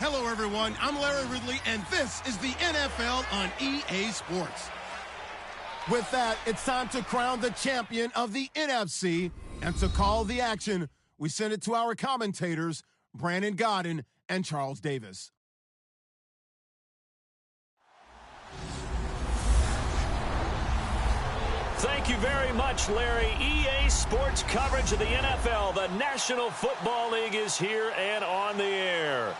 Hello, everyone. I'm Larry Ridley, and this is the NFL on EA Sports. With that, it's time to crown the champion of the NFC. And to call the action, we send it to our commentators, Brandon Godden and Charles Davis. Thank you very much, Larry. EA Sports coverage of the NFL. The National Football League is here and on the air.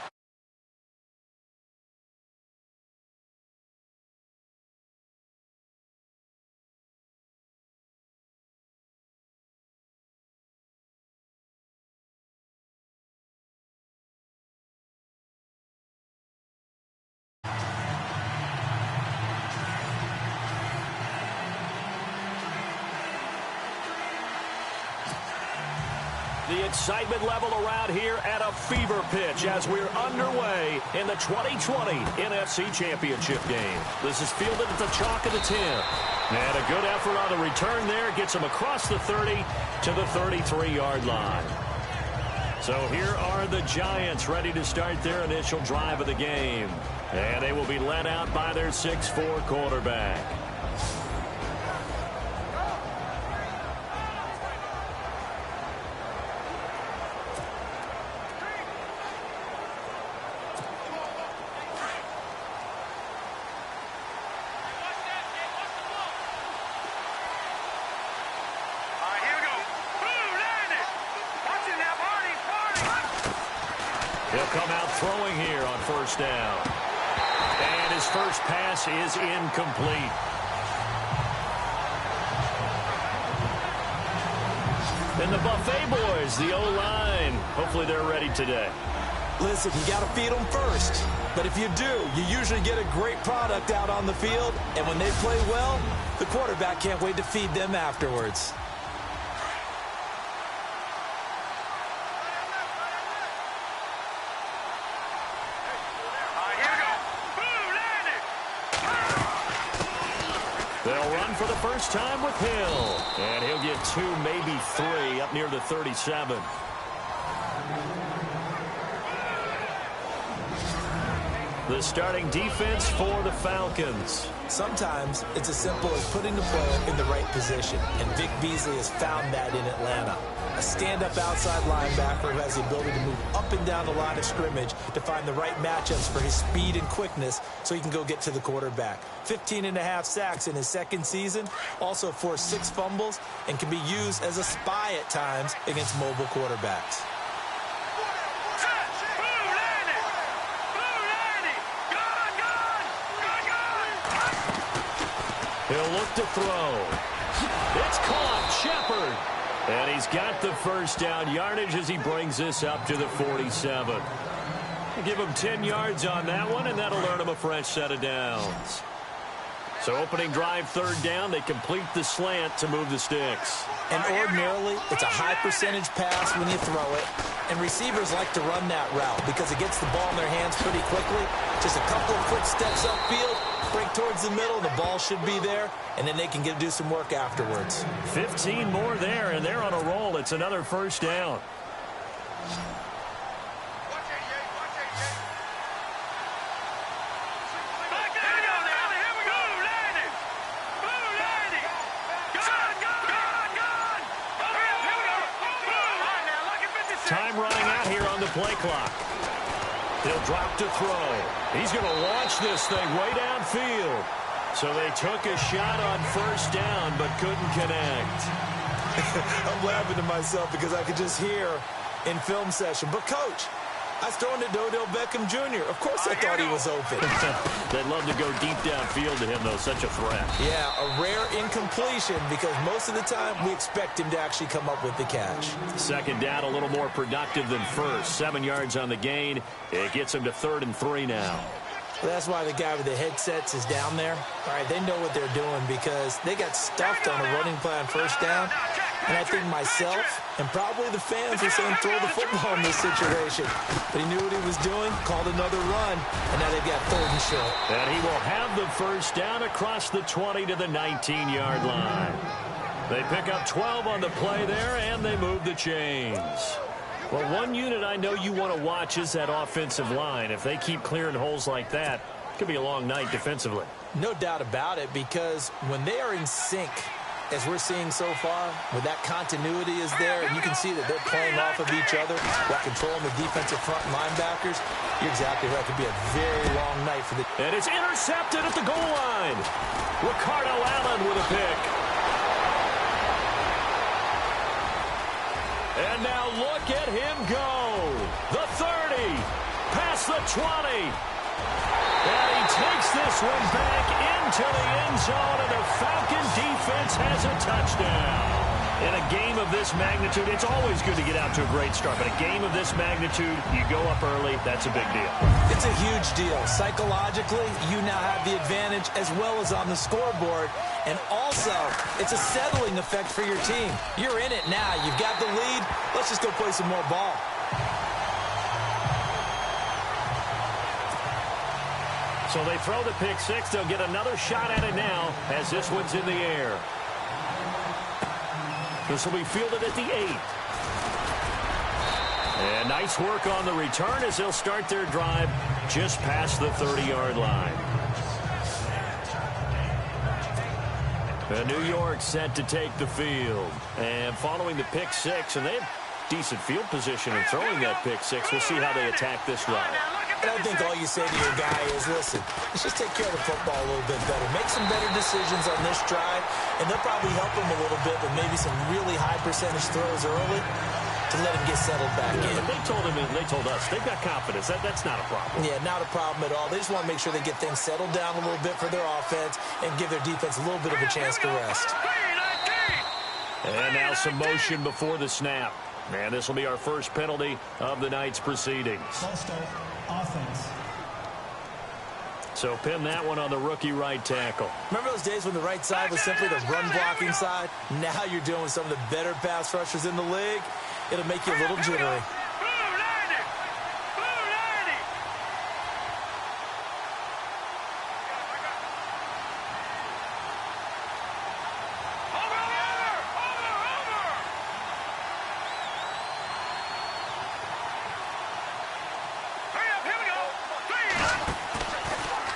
The excitement level around here at a fever pitch as we're underway in the 2020 NFC Championship game. This is fielded at the chalk of the 10. And a good effort on the return there gets him across the 30 to the 33-yard line. So here are the Giants ready to start their initial drive of the game. And they will be led out by their 6'4" quarterback. He'll come out throwing here on first down. And his first pass is incomplete. And the Buffet boys, the O-line, hopefully they're ready today. Listen, you got to feed them first. But if you do, you usually get a great product out on the field. And when they play well, the quarterback can't wait to feed them afterwards. They'll run for the first time with Hill. And he'll get 2, maybe 3, up near the 37. The starting defense for the Falcons. Sometimes it's as simple as putting the player in the right position. And Vic Beasley has found that in Atlanta. A stand-up outside linebacker who has the ability to move up and down the line of scrimmage to find the right matchups for his speed and quickness so he can go get to the quarterback. 15.5 sacks in his second season, also forced 6 fumbles, and can be used as a spy at times against mobile quarterbacks. He'll look to throw. It's caught. Shepard. And he's got the first down yardage as he brings this up to the 47. Give him 10 yards on that one, and that'll earn him a fresh set of downs. So opening drive, third down, they complete the slant to move the sticks. And ordinarily, it's a high percentage pass when you throw it. And receivers like to run that route because it gets the ball in their hands pretty quickly. Just a couple of quick steps upfield, break towards the middle, the ball should be there, and then they can do some work afterwards. 15 more there, and they're on a roll. It's another first down. Time running out here on the play clock. He'll drop to throw. He's going to launch this thing way downfield. So they took a shot on first down but couldn't connect. I'm laughing to myself because I could just hear in film session, but coach, I was throwing to Odell Beckham Jr. Of course I thought he was open. They'd love to go deep downfield to him, though. Such a threat. Yeah, a rare incompletion because most of the time we expect him to actually come up with the catch. Second down, a little more productive than first. 7 yards on the gain. It gets him to 3rd and 3 now. Well, that's why the guy with the headsets is down there. All right, they know what they're doing because they got stuffed on a running play on first down. And I think myself and probably the fans were saying throw the football in this situation. But he knew what he was doing, called another run, and now they've got 3rd and short. And he will have the first down across the 20 to the 19-yard line. They pick up 12 on the play there, and they move the chains. Well, one unit I know you want to watch is that offensive line. If they keep clearing holes like that, it could be a long night defensively. No doubt about it, because when they are in sync, as we're seeing so far, where that continuity is there, and you can see that they're playing off of each other while controlling the defensive front linebackers, you're exactly right. It could be a very long night for the... And it's intercepted at the goal line. Ricardo Allen with a pick. And now look at him go. The 30, past the 20. And he takes this one back into the end zone, and the Falcon defense has a touchdown. In a game of this magnitude, it's always good to get out to a great start, but a game of this magnitude, you go up early, that's a big deal. It's a huge deal. Psychologically, you now have the advantage as well as on the scoreboard, and also, it's a settling effect for your team. You're in it now. You've got the lead. Let's just go play some more ball. So they throw the pick six. They'll get another shot at it now as this one's in the air. This will be fielded at the 8. And nice work on the return as they'll start their drive just past the 30-yard line. And New York set to take the field. And following the pick six, and they have decent field position in throwing that pick six. We'll see how they attack this drive. And I think all you say to your guy is, listen, let's just take care of the football a little bit better. Make some better decisions on this drive, and they'll probably help him a little bit with maybe some really high percentage throws early to let him get settled back in. But they told him, and they told us, they've got confidence. That's not a problem. Yeah, not a problem at all. They just want to make sure they get things settled down a little bit for their offense and give their defense a little bit of a chance to rest. And now some motion before the snap. And this will be our first penalty of the night's proceedings. Offense. So pin that one on the rookie right tackle. Remember those days when the right side was simply the run-blocking side? Now you're dealing with some of the better pass rushers in the league. It'll make you a little jittery.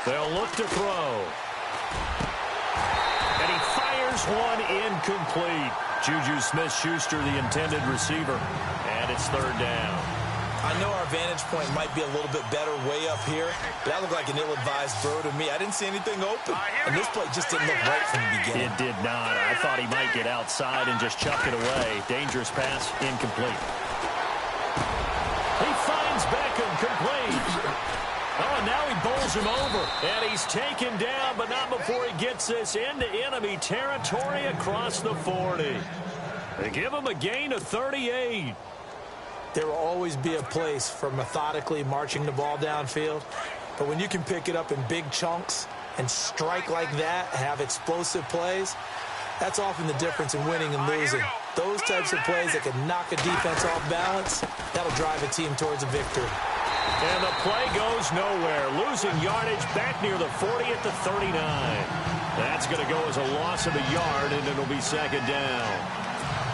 They'll look to throw. And he fires one incomplete. Juju Smith-Schuster, the intended receiver. And it's third down. I know our vantage point might be a little bit better way up here, but that looked like an ill-advised throw to me. I didn't see anything open. And this play just didn't look right from the beginning. It did not. I thought he might get outside and just chuck it away. Dangerous pass, incomplete. He finds Beckham, complete. Oh, and now he bowls him over. And he's taken down, but not before he gets this into enemy territory across the 40. They give him a gain of 38. There will always be a place for methodically marching the ball downfield. But when you can pick it up in big chunks and strike like that, have explosive plays, that's often the difference in winning and losing. Those types of plays that can knock a defense off balance, that'll drive a team towards a victory. And the play goes nowhere. Losing yardage back near the 40 at the 39. That's going to go as a loss of a yard, and it'll be second down.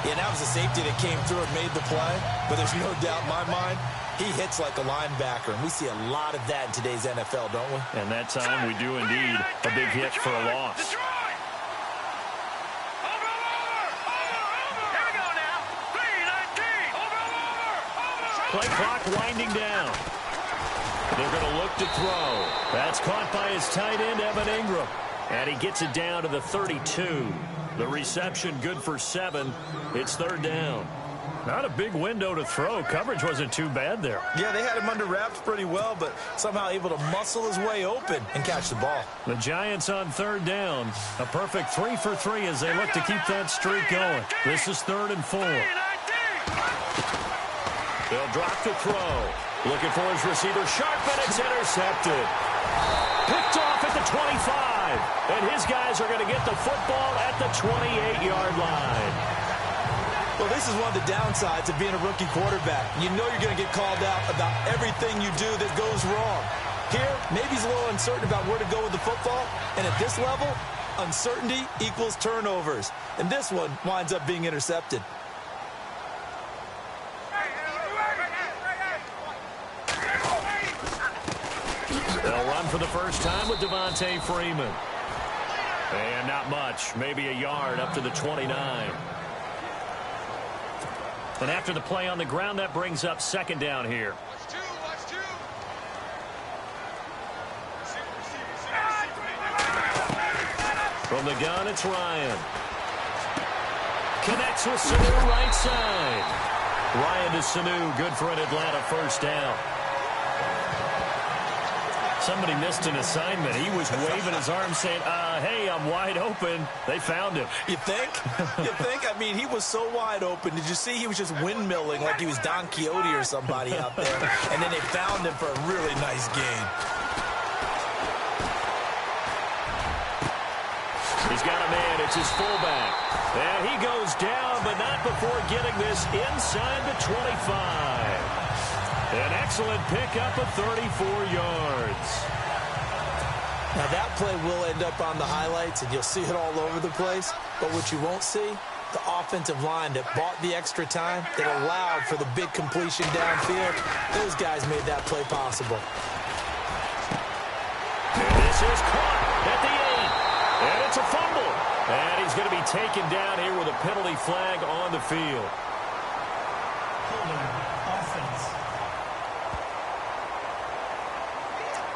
Yeah, that was a safety that came through and made the play. But there's no doubt in my mind, he hits like a linebacker. And we see a lot of that in today's NFL, don't we? And that time we do indeed. A big hit for a loss. Play clock winding down. They're going to look to throw. That's caught by his tight end, Evan Ingram. And he gets it down to the 32. The reception good for 7. It's third down. Not a big window to throw. Coverage wasn't too bad there. Yeah, they had him under wraps pretty well, but somehow able to muscle his way open and catch the ball. The Giants on third down. A perfect 3 for 3 as they look to keep that streak going. This is 3rd and 4. They'll drop the throw. Looking for his receiver, Sharp, and it's intercepted. Picked off at the 25. And his guys are going to get the football at the 28-yard line. Well, this is one of the downsides of being a rookie quarterback. You know you're going to get called out about everything you do that goes wrong. Here, maybe he's a little uncertain about where to go with the football. And at this level, uncertainty equals turnovers. And this one winds up being intercepted. for the first time with Devontae Freeman. And not much, maybe a yard up to the 29. And after the play on the ground, that brings up second down here. From the gun, it's Ryan. Connects with Sanu right side. Ryan to Sanu, good for an Atlanta first down. Somebody missed an assignment. He was waving his arms saying, hey, I'm wide open. They found him. You think? You think? I mean, he was so wide open. Did you see he was just windmilling like he was Don Quixote or somebody out there? And then they found him for a really nice gain. He's got a man. It's his fullback. And he goes down, but not before getting this inside the 25. An excellent pickup of 34 yards. Now, that play will end up on the highlights, and you'll see it all over the place. But what you won't see, the offensive line that bought the extra time, that allowed for the big completion downfield, those guys made that play possible. And this is caught at the 8. And it's a fumble. And he's going to be taken down here with a penalty flag on the field. Offense.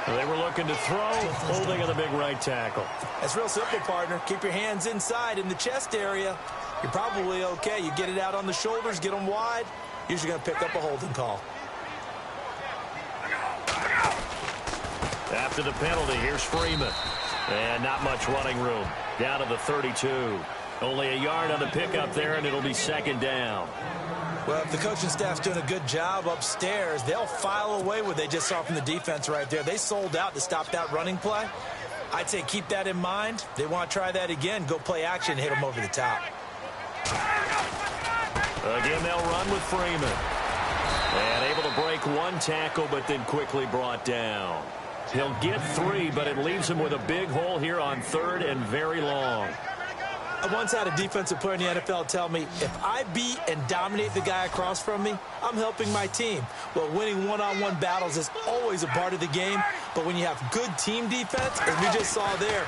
They were looking to throw, holding on the big right tackle. That's real simple, partner. Keep your hands inside in the chest area. You're probably okay. You get it out on the shoulders, get them wide. Usually going to pick up a holding call. After the penalty, here's Freeman. And not much running room. Down to the 32. Only a yard on the pickup there, and it'll be second down. Well, if the coaching staff's doing a good job upstairs, they'll file away what they just saw from the defense right there. They sold out to stop that running play. I'd say keep that in mind. They want to try that again. Go play action and hit them over the top. Again, they'll run with Freeman. And able to break one tackle, but then quickly brought down. He'll get 3, but it leaves him with a big hole here on third and very long. I once had a defensive player in the NFL tell me, if I beat and dominate the guy across from me, I'm helping my team. Well, winning one-on-one battles is always a part of the game, but when you have good team defense, as we just saw there,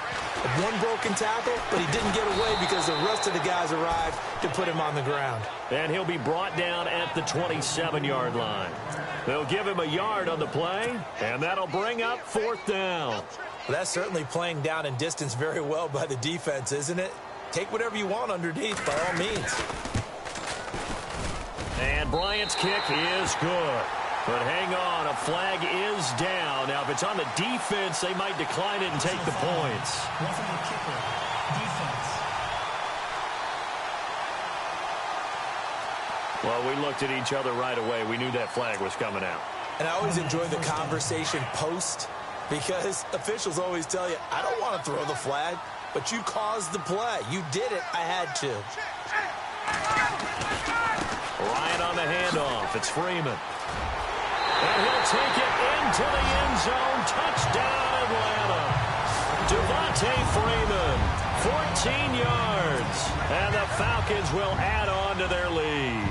one broken tackle, but he didn't get away because the rest of the guys arrived to put him on the ground. And he'll be brought down at the 27-yard line. They'll give him a yard on the play, and that'll bring up fourth down. Well, that's certainly playing down in distance very well by the defense, isn't it? Take whatever you want underneath, by all means. And Bryant's kick is good. But hang on, a flag is down. Now, if it's on the defense, they might decline it and take the points. Roughing the kicker. Defense. Well, we looked at each other right away. We knew that flag was coming out. And I always enjoy the conversation post, because officials always tell you, I don't want to throw the flag. But you caused the play. You did it. I had to. Ryan on the handoff. It's Freeman. And he'll take it into the end zone. Touchdown, Atlanta. Devontae Freeman, 14 yards. And the Falcons will add on to their lead.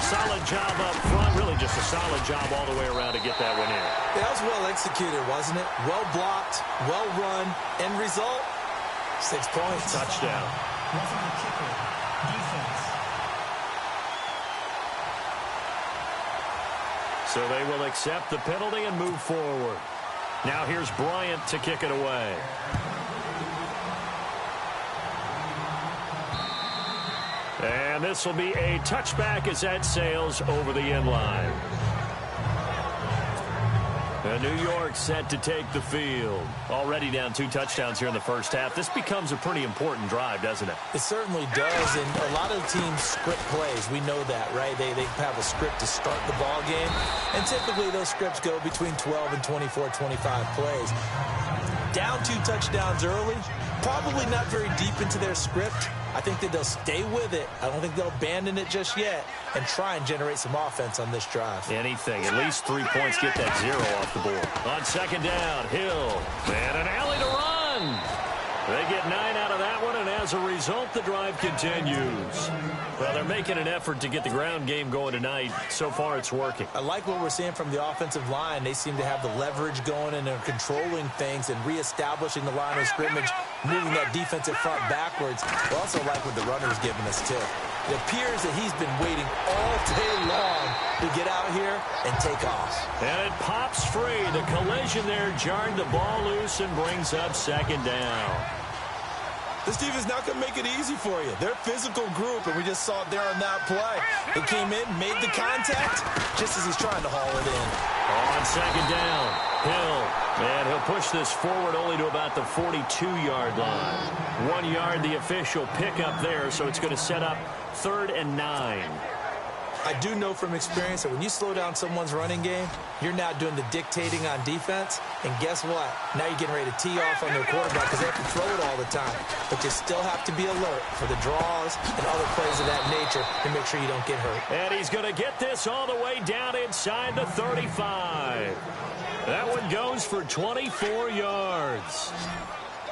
Solid job up front. Really just a solid job all the way around to get that one in. That was well executed, wasn't it? Well blocked, well run. End result, 6 points. Touchdown. Roughing the kicker. Defense. So they will accept the penalty and move forward. Now here's Bryant to kick it away. And this will be a touchback as that sails over the end line. And New York set to take the field. Already down 2 touchdowns here in the first half. This becomes a pretty important drive, doesn't it? It certainly does, and a lot of teams script plays. We know that, right? They have a script to start the ball game, and typically those scripts go between 12 and 24, 25 plays. Down 2 touchdowns early, probably not very deep into their script. I think that they'll stay with it. I don't think they'll abandon it just yet and try and generate some offense on this drive. Anything. At least 3 points. Get that 0 off the board. On second down, Hill. And an alley to run. They get 9 out of that one, and as as a result, the drive continues. Well, they're making an effort to get the ground game going tonight. So far, it's working. I like what we're seeing from the offensive line. They seem to have the leverage going, and they're controlling things and reestablishing the line of scrimmage, moving that defensive front backwards. I also like what the runner's giving us, too. It appears that he's been waiting all day long to get out here and take off. And it pops free. The collision there jarred the ball loose and brings up second down. This defense not going to make it easy for you. They're a physical group, and we just saw it there on that play. It came in, made the contact, just as he's trying to haul it in. On second down, Hill. And he'll push this forward only to about the 42-yard line. 1 yard, the official pickup there, so it's going to set up 3rd and 9. I do know from experience that when you slow down someone's running game, you're now doing the dictating on defense. And guess what? Now you're getting ready to tee off on their quarterback because they have to throw it all the time. But you still have to be alert for the draws and other plays of that nature to make sure you don't get hurt. And he's going to get this all the way down inside the 35. That one goes for 24 yards.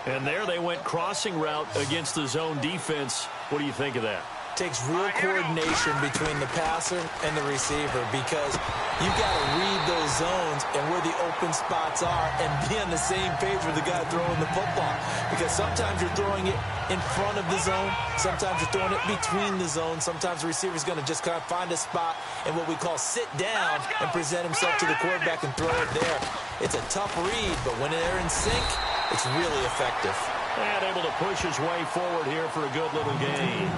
And there they went crossing route against the zone defense. What do you think of that? Takes real coordination between the passer and the receiver because you've got to read those zones and where the open spots are and be on the same page with the guy throwing the football. Because sometimes you're throwing it in front of the zone. Sometimes you're throwing it between the zones. Sometimes the receiver's going to just kind of find a spot and what we call sit down and present himself to the quarterback and throw it there. It's a tough read, but when they're in sync, it's really effective. And able to push his way forward here for a good little gain.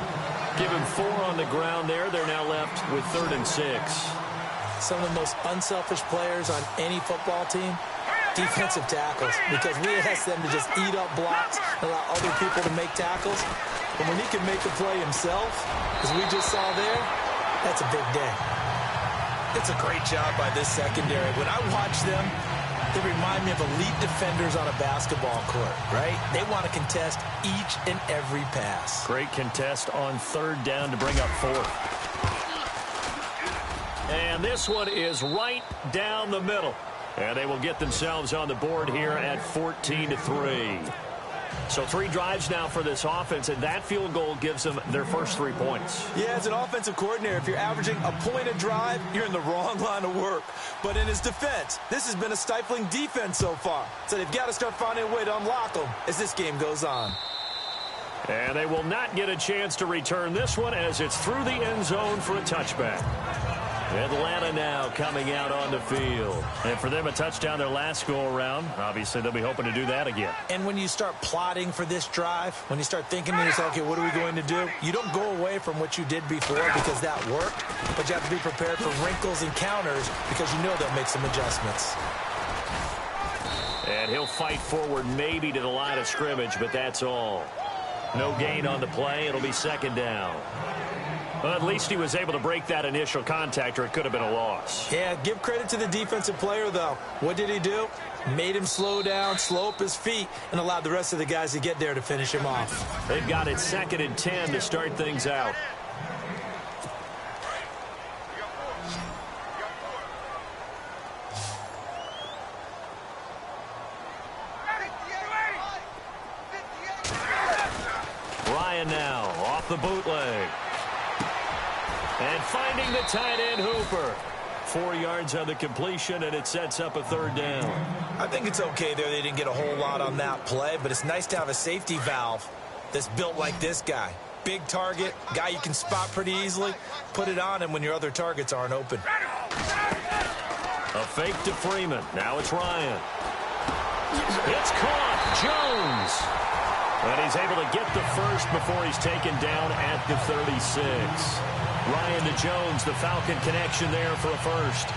Give him 4 on the ground there. They're now left with 3rd and 6. Some of the most unselfish players on any football team, defensive tackles, because we ask them to just eat up blocks and allow other people to make tackles. But when he can make the play himself, as we just saw there, that's a big day. It's a great job by this secondary. When I watch them, they remind me of elite defenders on a basketball court, right? They want to contest each and every pass. Great contest on 3rd down to bring up 4th. And this one is right down the middle. And they will get themselves on the board here at 14-3. So 3 drives now for this offense, and that field goal gives them their first 3 points. Yeah, as an offensive coordinator, if you're averaging a point a drive, you're in the wrong line of work. But in his defense, this has been a stifling defense so far. So they've got to start finding a way to unlock them as this game goes on. And they will not get a chance to return this one as it's through the end zone for a touchback. Atlanta now coming out on the field. And for them, a touchdown their last go-around. Obviously, they'll be hoping to do that again. And when you start plotting for this drive, when you start thinking to yourself, okay, what are we going to do? You don't go away from what you did before because that worked, but you have to be prepared for wrinkles and counters because you know they'll make some adjustments. And he'll fight forward maybe to the line of scrimmage, but that's all. No gain on the play. It'll be 2nd down. Well, at least he was able to break that initial contact, or it could have been a loss. Yeah, give credit to the defensive player, though. What did he do? Made him slow down, slow up his feet, and allowed the rest of the guys to get there to finish him off. They've got it 2nd and 10 to start things out. Ryan now off the bootleg. And finding the tight end Hooper. 4 yards on the completion, and it sets up a 3rd down. I think it's okay there. They didn't get a whole lot on that play, but it's nice to have a safety valve that's built like this guy. Big target, guy you can spot pretty easily. Put it on him when your other targets aren't open. A fake to Freeman. Now it's Ryan. It's caught. Jones. And he's able to get the first before he's taken down at the 36. Ryan to Jones, the Falcon connection there for a first.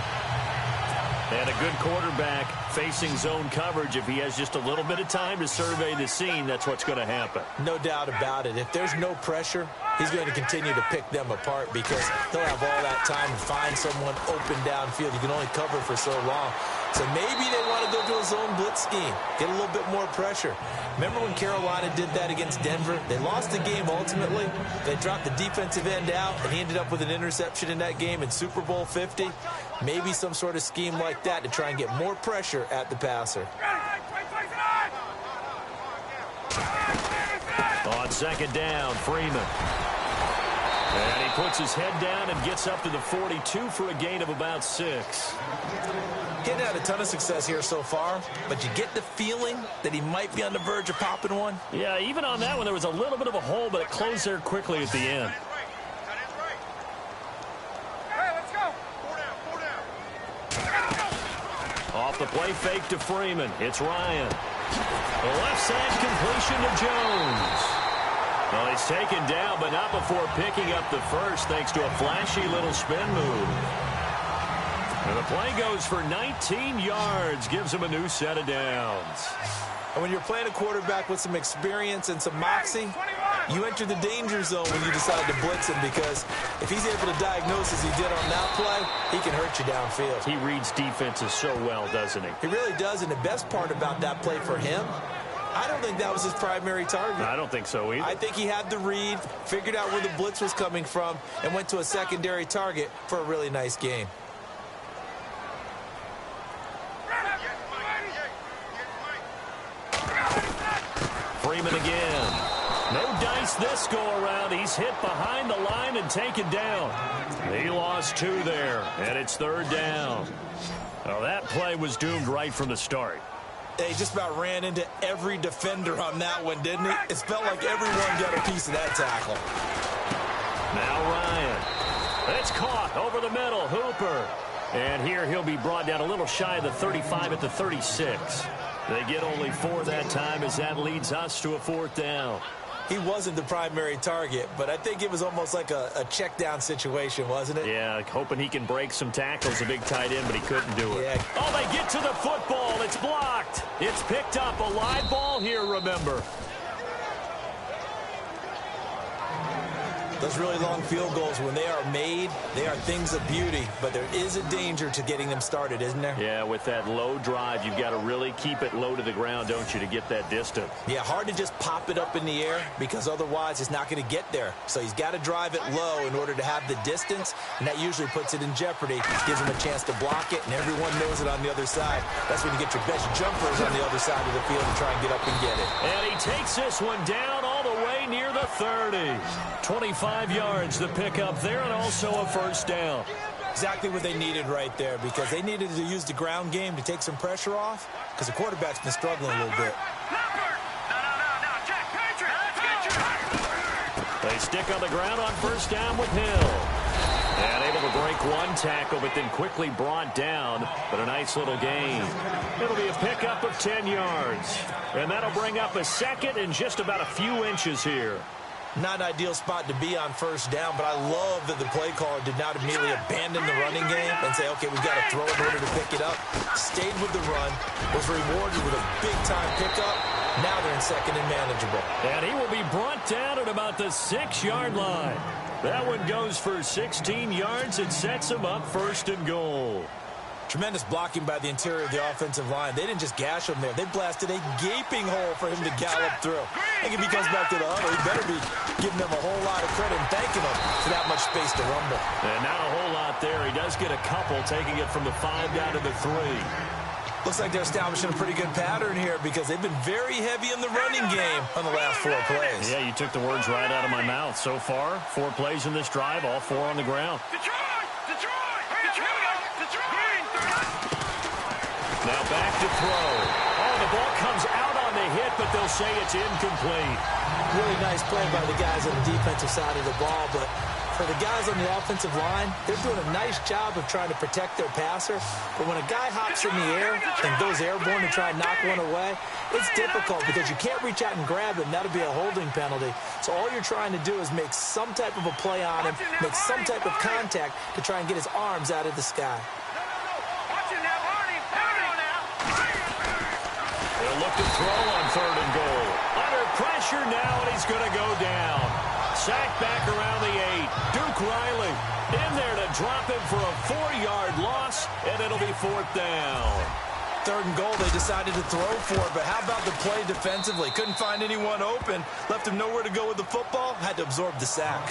And a good quarterback facing zone coverage. If he has just a little bit of time to survey the scene, that's what's going to happen. No doubt about it. If there's no pressure, he's going to continue to pick them apart because he'll have all that time to find someone open downfield. You can only cover for so long. So maybe they want to go to a zone blitz scheme, get a little bit more pressure. Remember when Carolina did that against Denver? They lost the game ultimately. They dropped the defensive end out, and he ended up with an interception in that game in Super Bowl 50. Maybe some sort of scheme like that to try and get more pressure at the passer. On On second down, Freeman. And he puts his head down and gets up to the 42 for a gain of about 6. Getting had a ton of success here so far, but you get the feeling that he might be on the verge of popping one. Yeah, even on that one, there was a little bit of a hole, but it closed there quickly at the end. Off the play fake to Freeman. It's Ryan. The left side completion to Jones. Well, he's taken down, but not before picking up the first thanks to a flashy little spin move. And the play goes for 19 yards, gives him a new set of downs. And when you're playing a quarterback with some experience and some moxie, you enter the danger zone when you decide to blitz him, because if he's able to diagnose as he did on that play, he can hurt you downfield. He reads defenses so well, doesn't he? He really does, and the best part about that play for him, I don't think that was his primary target. I don't think so either. I think he had the read, figured out where the blitz was coming from, and went to a secondary target for a really nice gain. Freeman again. No dice this go-around. He's hit behind the line and taken down. He lost 2 there, and it's third down. Well, that play was doomed right from the start. He just about ran into every defender on that one, didn't he? It felt like everyone got a piece of that tackle. Now Ryan. It's caught over the middle. Hooper. And here he'll be brought down a little shy of the 35 at the 36. They get only 4 that time as that leads us to a fourth down. He wasn't the primary target, but I think it was almost like a check down situation, wasn't it? Yeah, hoping he can break some tackles, a big tight end, but he couldn't do it. Yeah. Oh, they get to the football. It's blocked. It's picked up. A live ball here, remember. Those really long field goals, when they are made, they are things of beauty, but there is a danger to getting them started, isn't there? Yeah, with that low drive, you've got to really keep it low to the ground, don't you, to get that distance. Yeah, hard to just pop it up in the air, because otherwise it's not going to get there. So he's got to drive it low in order to have the distance, and that usually puts it in jeopardy, gives him a chance to block it, and everyone knows it on the other side. That's when you get your best jumpers on the other side of the field and try and get up and get it. And he takes this one down all the way near the 30. 25 yards the pickup there, and also a first down. Exactly what they needed right there, because they needed to use the ground game to take some pressure off, because the quarterback's been struggling a little bit. They stick on the ground on first down with Hill. And able to break one tackle, but then quickly brought down. But a nice little gain. It'll be a pickup of 10 yards. And that'll bring up a second and just about a few inches here. Not an ideal spot to be on first down, but I love that the play caller did not immediately abandon the running game and say, okay, we've got to throw in order to pick it up. Stayed with the run, was rewarded with a big-time pickup. Now they're in second and manageable. And he will be brought down at about the 6-yard line. That one goes for 16 yards. It sets him up first and goal. Tremendous blocking by the interior of the offensive line. They didn't just gash him there. They blasted a gaping hole for him to gallop through. I think if he comes back to the huddle, he better be giving them a whole lot of credit and thanking them for that much space to rumble. And not a whole lot there. He does get a couple, taking it from the 5 down to the 3. Looks like they're establishing a pretty good pattern here, because they've been very heavy in the running game on the last 4 plays. Yeah, you took the words right out of my mouth. So far, 4 plays in this drive, all 4 on the ground. Now back to throw. Oh, the ball comes out on the hit, but they'll say it's incomplete. Really nice play by the guys on the defensive side of the ball, but for the guys on the offensive line, they're doing a nice job of trying to protect their passer. But when a guy hops in the air and goes airborne to try and knock one away, it's difficult because you can't reach out and grab him. That'll be a holding penalty. So all you're trying to do is make some type of a play on him, make some type of contact to try and get his arms out of the sky. They'll look to throw on 3rd and goal. Under pressure now, and he's going to go down. Sacked back around the 8. Duke Riley in there to drop him for a 4-yard loss, and it'll be 4th down. 3rd and goal, they decided to throw for it, but how about the play defensively? Couldn't find anyone open, left him nowhere to go with the football, had to absorb the sack.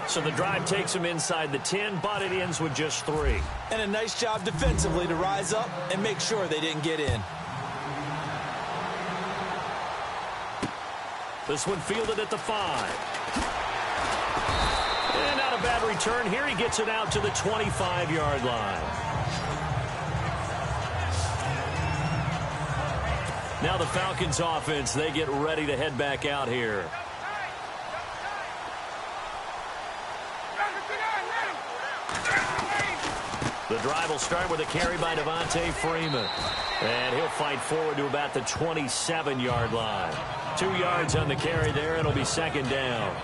So the drive takes him inside the 10, but it ends with just 3. And a nice job defensively to rise up and make sure they didn't get in. This one fielded at the 5. And not a bad return here. He gets it out to the 25-yard line. Now the Falcons offense, they get ready to head back out here. The drive will start with a carry by Devontae Freeman. And he'll fight forward to about the 27-yard line. 2 yards on the carry there. It'll be second down.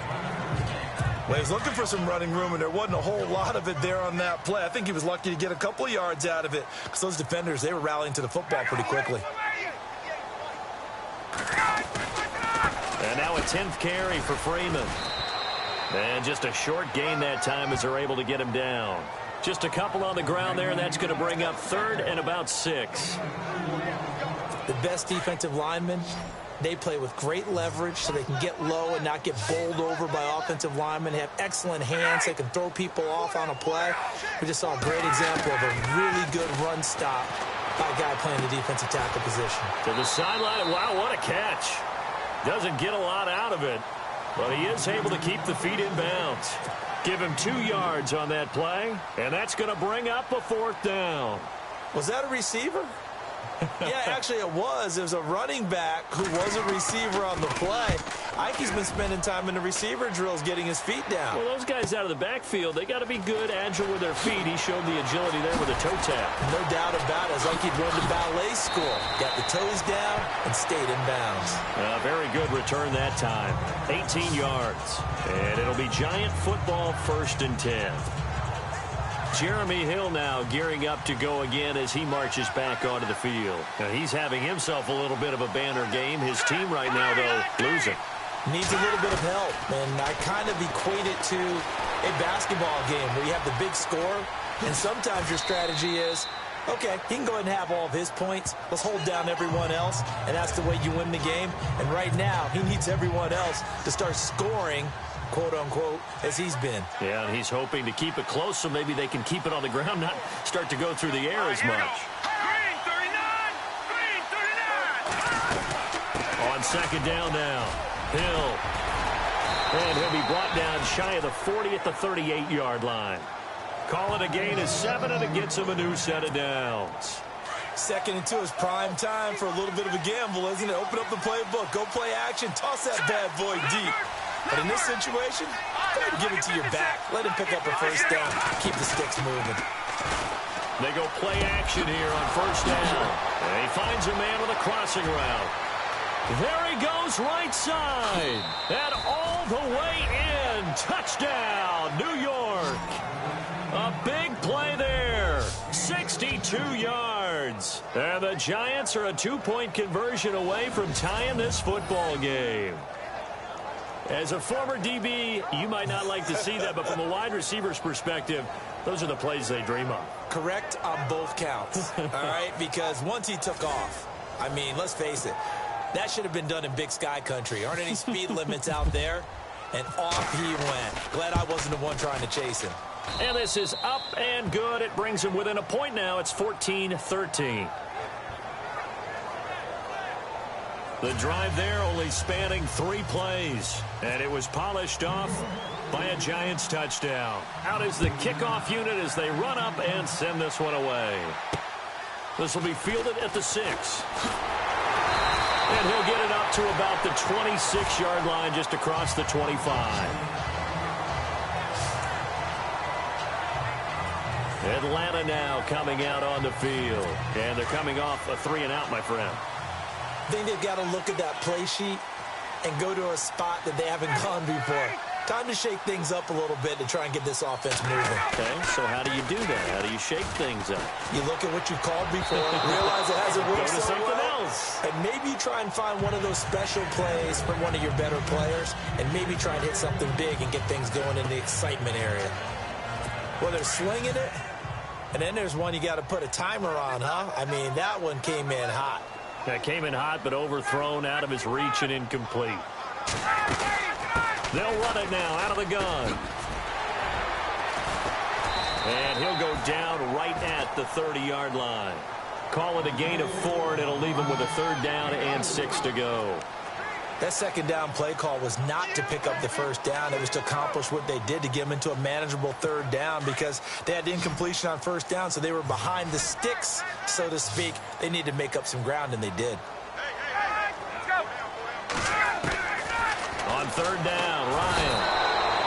Well, he's looking for some running room, and there wasn't a whole lot of it there on that play. I think he was lucky to get a couple of yards out of it because those defenders, they were rallying to the football pretty quickly. And now a 10th carry for Freeman. And just a short gain that time as they're able to get him down. Just a couple on the ground there, and that's going to bring up 3rd and about 6. The best defensive linemen, they play with great leverage so they can get low and not get bowled over by offensive linemen. They have excellent hands. They can throw people off on a play. We just saw a great example of a really good run stop by a guy playing the defensive tackle position. To the sideline. Wow, what a catch. Doesn't get a lot out of it, but he is able to keep the feet in bounds. Give him 2 yards on that play, and that's going to bring up a 4th down. Was that a receiver? Yeah, actually it was. It was a running back who was a receiver on the play. Ike's been spending time in the receiver drills getting his feet down. Well, those guys out of the backfield, they got to be good, agile with their feet. He showed the agility there with a toe tap. No doubt about it. It's like he'd run to ballet school. Got the toes down and stayed in bounds. Very good return that time. 18 yards. And it'll be Giant football, 1st and 10. Jeremy Hill now gearing up to go again as he marches back onto the field. Now he's having himself a little bit of a banner game. His team right now, though, losing. Needs a little bit of help, and I kind of equate it to a basketball game where you have the big score, and sometimes your strategy is, okay, he can go ahead and have all of his points. Let's hold down everyone else, and that's the way you win the game. And right now, he needs everyone else to start scoring, quote-unquote, as he's been. Yeah, and he's hoping to keep it close so maybe they can keep it on the ground, not start to go through the air as much. Green 39! On second down now, Hill. And he'll be brought down shy of the 40 at the 38-yard line. Call it a gain of 7, and it gets him a new set of downs. 2nd and 2 is prime time for a little bit of a gamble, isn't it? Open up the playbook, go play action, toss that bad boy deep. But in this situation, go ahead and give it to your back. Let him pick up a 1st down. Keep the sticks moving. They go play action here on 1st down. And he finds a man with a crossing route. There he goes right side. And all the way in. Touchdown, New York. A big play there. 62 yards. And the Giants are a 2-point conversion away from tying this football game. As a former DB, you might not like to see that, but from a wide receiver's perspective, those are the plays they dream of. Correct on both counts, all right? Because once he took off, I mean, let's face it, that should have been done in Big Sky country. Aren't any speed limits out there? And off he went. Glad I wasn't the one trying to chase him. And this is up and good. It brings him within a point now. It's 14-13. The drive there only spanning 3 plays. And it was polished off by a Giants touchdown. Out is the kickoff unit as they run up and send this one away. This will be fielded at the 6. And he'll get it up to about the 26-yard line just across the 25. Atlanta now coming out on the field. And they're coming off a 3-and-out, my friend. I think they've got to look at that play sheet and go to a spot that they haven't gone before. Time to shake things up a little bit to try and get this offense moving. Okay, so how do you do that? How do you shake things up? You look at what you've called before, realize it hasn't worked Go to so something well, else. and maybe try and find one of those special plays from one of your better players, and maybe try and hit something big and get things going in the excitement area. Well, they're slinging it, and then there's one you got to put a timer on, huh? I mean, that one came in hot. That came in hot, but overthrown, out of his reach and incomplete. They'll run it now out of the gun. And he'll go down right at the 30-yard line. Call it a gain of 4, and it'll leave him with a 3rd down and 6 to go. That second down play call was not to pick up the first down. It was to accomplish what they did, to get them into a manageable third down, because they had incompletion on first down, so they were behind the sticks, so to speak. They needed to make up some ground, and they did. On third down, Ryan.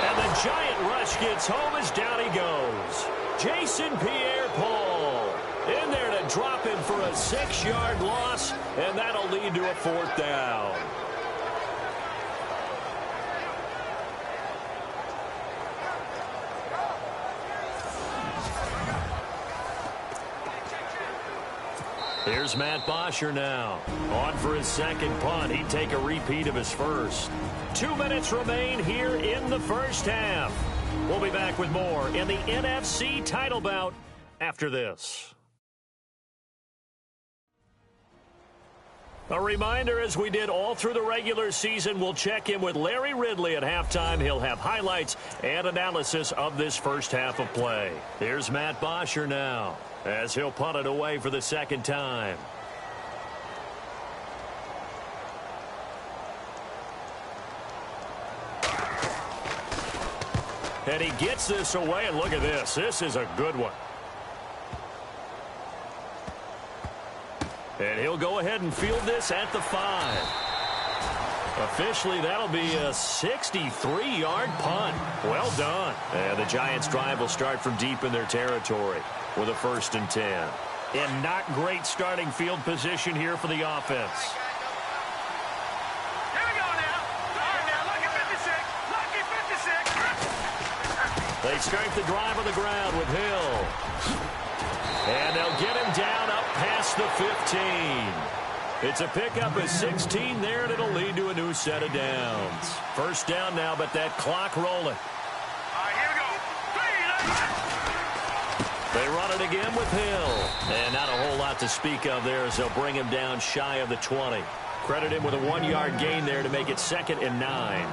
And the giant rush gets home as down he goes. Jason Pierre-Paul in there to drop him for a 6-yard loss, and that'll lead to a fourth down. Here's Matt Bosher now. On for his second punt. He'd take a repeat of his first. 2 minutes remain here in the first half. We'll be back with more in the NFC title bout after this. A reminder, as we did all through the regular season, we'll check in with Larry Ridley at halftime. He'll have highlights and analysis of this first half of play. Here's Matt Bosher now, as he'll punt it away for the second time. And he gets this away, and look at this. This is a good one. And he'll go ahead and field this at the 5. Officially, that'll be a 63-yard punt. Well done. And the Giants' drive will start from deep in their territory with a 1st and 10. And not great starting field position here for the offense. Here we go now. All right, now, lucky 56. Lucky 56. They start the drive on the ground with Hill. And they'll get him down up past the 15. It's a pickup of 16 there, and it'll lead to a new set of downs. First down now, but that clock rolling. All right, here we go. 3. They run it again with Hill. And not a whole lot to speak of there, as they'll bring him down shy of the 20. Credit him with a 1-yard gain there to make it 2nd and 9.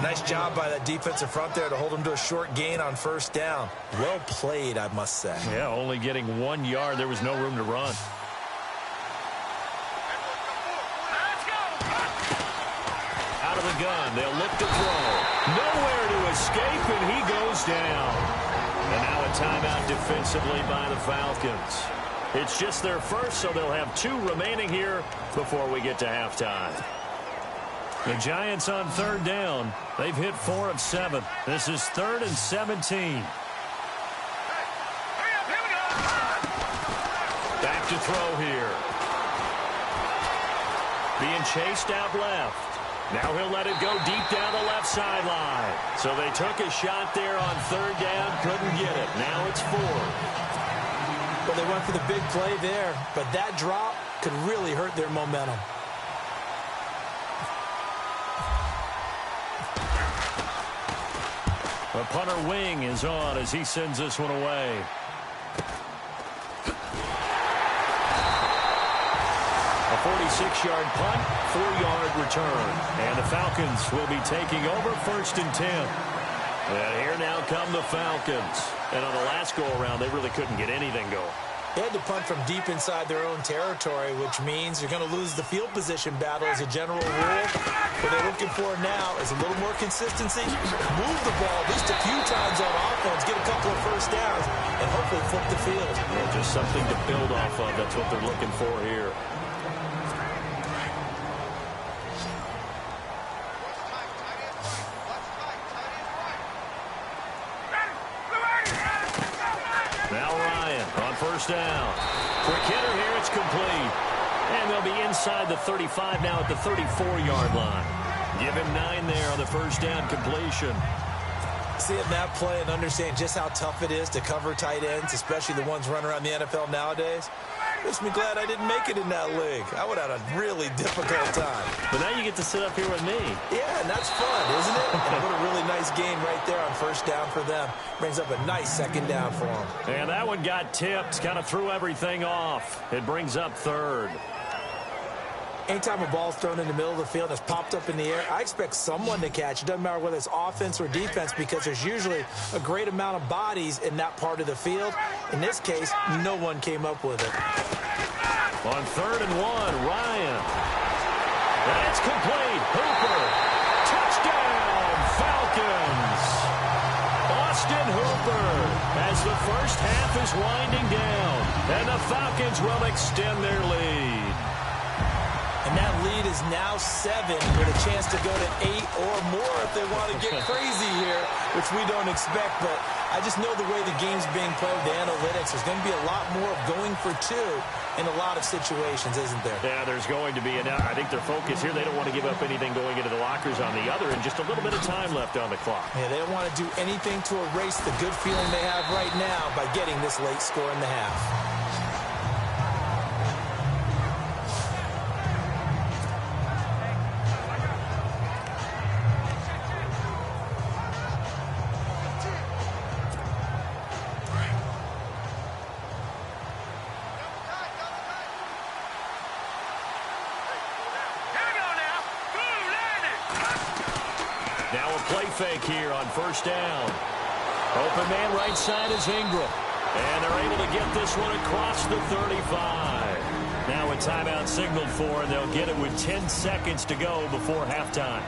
Nice job by that defensive front there to hold him to a short gain on first down. Well played, I must say. Yeah, only getting 1 yard. There was no room to run. Let's go. Out of the gun, they'll look to throw. Nowhere to escape, and he goes down. And now a timeout defensively by the Falcons. It's just their first, so they'll have 2 remaining here before we get to halftime. The Giants on third down. They've hit 4 of 7. This is 3rd and 17. Hurry up, here we go. Back to throw here. Being chased out left. Now he'll let it go deep down the left sideline. So they took a shot there on third down, couldn't get it. Now it's 4th. Well, they went for the big play there, but that drop could really hurt their momentum. The punter wing is on as he sends this one away. A 46-yard punt, 4-yard return. And the Falcons will be taking over 1st and 10. And here now come the Falcons. And on the last go-around, they really couldn't get anything going. They had to punt from deep inside their own territory, which means you're going to lose the field position battle as a general rule. What they're looking for now is a little more consistency, move the ball at least a few times on offense, get a couple of first downs, and hopefully flip the field. Well, just something to build off of. That's what they're looking for here. Now Ryan on first down. Quick hitter here, it's complete. And they'll be inside the 35 now at the 34-yard line. Give him 9 there on the first down completion. Seeing that play and understand just how tough it is to cover tight ends, especially the ones running around the NFL nowadays, makes me glad I didn't make it in that league. I would have had a really difficult time. But now you get to sit up here with me. Yeah, and that's fun, isn't it? And what a really nice game right there on first down for them. Brings up a nice second down for them. And that one got tipped, kind of threw everything off. It brings up 3rd. Anytime a ball's thrown in the middle of the field that's popped up in the air, I expect someone to catch. It doesn't matter whether it's offense or defense, because there's usually a great amount of bodies in that part of the field. In this case, no one came up with it. On 3rd and 1, Ryan. And it's complete. Hooper. Touchdown, Falcons. Austin Hooper as the first half is winding down. And the Falcons will extend their lead. And that lead is now 7 with a chance to go to 8 or more if they want to get crazy here, which we don't expect. But I just know the way the game's being played with the analytics, there's going to be a lot more of going for 2 in a lot of situations, isn't there? Yeah, there's going to be. And I think their focus here, they don't want to give up anything going into the lockers on the other, and just a little bit of time left on the clock. Yeah, they don't want to do anything to erase the good feeling they have right now by getting this late score in the half. Now a play fake here on first down. Open man right side is Ingram. And they're able to get this one across the 35. Now a timeout signaled for, and they'll get it with 10 seconds to go before halftime.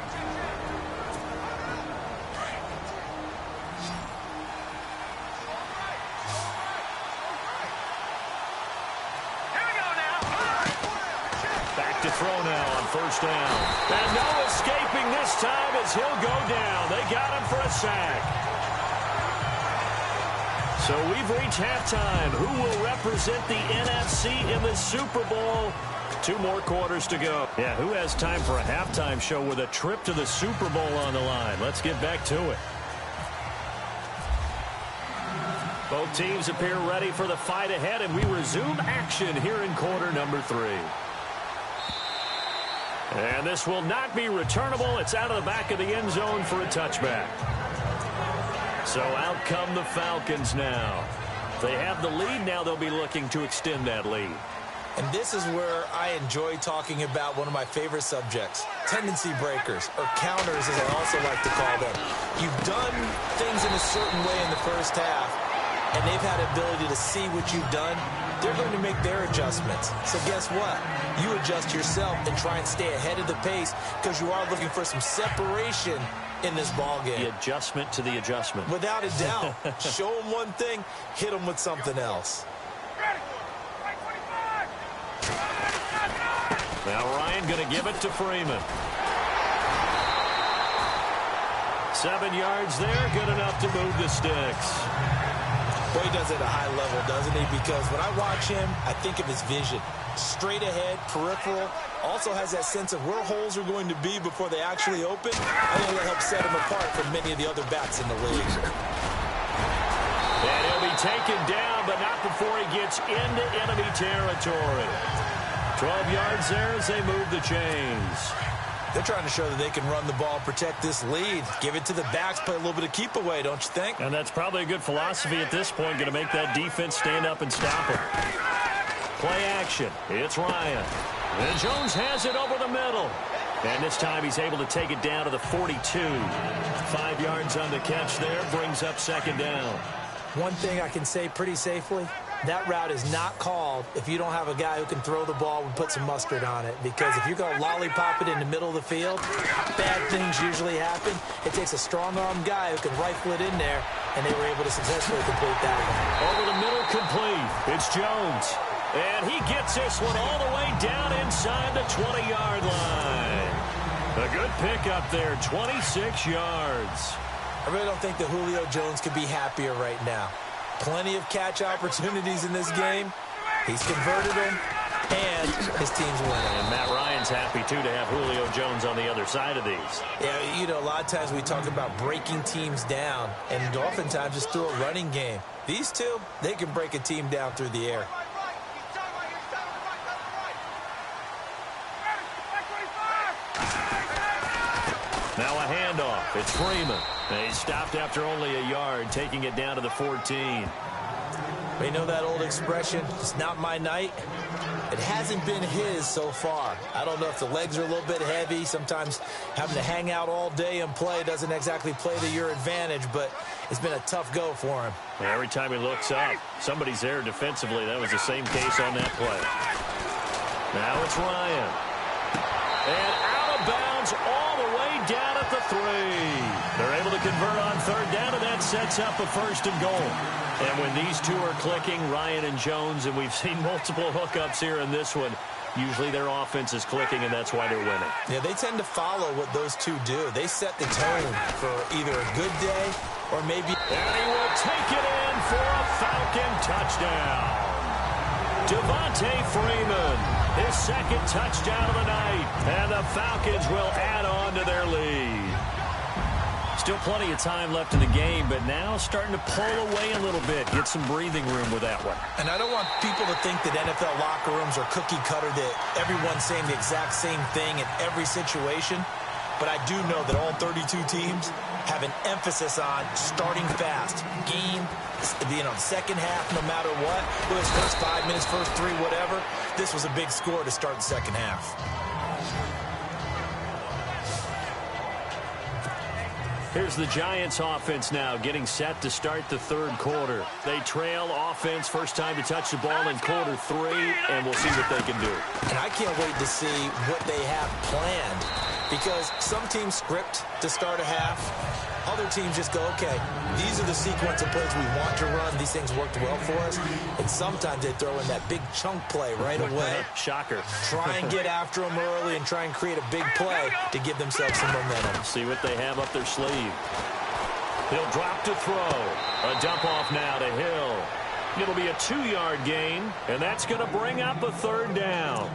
Back to throw now on first down. And no escaping this time as he'll go down. They got him for a sack. So we've reached halftime. Who will represent the NFC in the Super Bowl? 2 more quarters to go. Yeah, who has time for a halftime show with a trip to the Super Bowl on the line? Let's get back to it. Both teams appear ready for the fight ahead, and we resume action here in quarter number 3. And this will not be returnable. It's out of the back of the end zone for a touchback. So out come the Falcons now. They have the lead. Now they'll be looking to extend that lead. And this is where I enjoy talking about one of my favorite subjects, tendency breakers, or counters as I also like to call them. You've done things in a certain way in the first half, and they've had the ability to see what you've done. They're going to make their adjustments. So guess what? You adjust yourself and try and stay ahead of the pace because you are looking for some separation in this ball game. The adjustment to the adjustment. Without a doubt. Show them one thing, hit them with something else. Now Ryan going to give it to Freeman. 7 yards there, good enough to move the sticks. Boy, he does it at a high level, doesn't he? Because when I watch him, I think of his vision. Straight ahead, peripheral. Also has that sense of where holes are going to be before they actually open. I think that'll help set him apart from many of the other backs in the league. And he'll be taken down, but not before he gets into enemy territory. 12 yards there as they move the chains. They're trying to show that they can run the ball, protect this lead. Give it to the backs, play a little bit of keep away, don't you think? And that's probably a good philosophy at this point, going to make that defense stand up and stop him. Play action. It's Ryan. And Jones has it over the middle. And this time he's able to take it down to the 42. 5 yards on the catch there, brings up second down. One thing I can say pretty safely, that route is not called if you don't have a guy who can throw the ball and put some mustard on it. Because if you're going to lollipop it in the middle of the field, bad things usually happen. It takes a strong-arm guy who can rifle it in there, and they were able to successfully complete that one. Over the middle, complete. It's Jones. And he gets this one all the way down inside the 20-yard line. A good pick up there, 26 yards. I really don't think that Julio Jones could be happier right now. Plenty of catch opportunities in this game. He's converted them, and his team's winning. And Matt Ryan's happy, too, to have Julio Jones on the other side of these. Yeah, you know, a lot of times we talk about breaking teams down, and oftentimes just through a running game. These two, they can break a team down through the air. Now a handoff. It's Freeman. And he's stopped after only a yard, taking it down to the 14. You know that old expression, it's not my night? It hasn't been his so far. I don't know if the legs are a little bit heavy. Sometimes having to hang out all day and play doesn't exactly play to your advantage, but it's been a tough go for him. And every time he looks up, somebody's there defensively. That was the same case on that play. Now it's Ryan. And Falcons all the way down at the 3. They're able to convert on third down, and that sets up a 1st and goal. And when these two are clicking, Ryan and Jones, and we've seen multiple hookups here in this one, usually their offense is clicking, and that's why they're winning. Yeah, they tend to follow what those two do. They set the tone for either a good day or maybe... And he will take it in for a Falcon touchdown. Devontae Freeman, his 2nd touchdown of the night, and the Falcons will add on to their lead. Still plenty of time left in the game, but now starting to pull away a little bit, get some breathing room with that one. And I don't want people to think that NFL locker rooms are cookie cutter, that everyone's saying the exact same thing in every situation. But I do know that all 32 teams have an emphasis on starting fast. Game, second half, no matter what. Whether it's first 5 minutes, first 3, whatever. This was a big score to start the second half. Here's the Giants offense now getting set to start the 3rd quarter. They trail offense, first time to touch the ball in quarter 3, and we'll see what they can do. And I can't wait to see what they have planned, because some teams script to start a half. Other teams just go, okay, these are the sequence of plays we want to run. These things worked well for us. And sometimes they throw in that big chunk play right away. Shocker. Try and get after them early and try and create a big play to give themselves some momentum. See what they have up their sleeve. He'll drop to throw. A dump off now to Hill. It'll be a 2-yard gain, and that's going to bring up a 3rd down.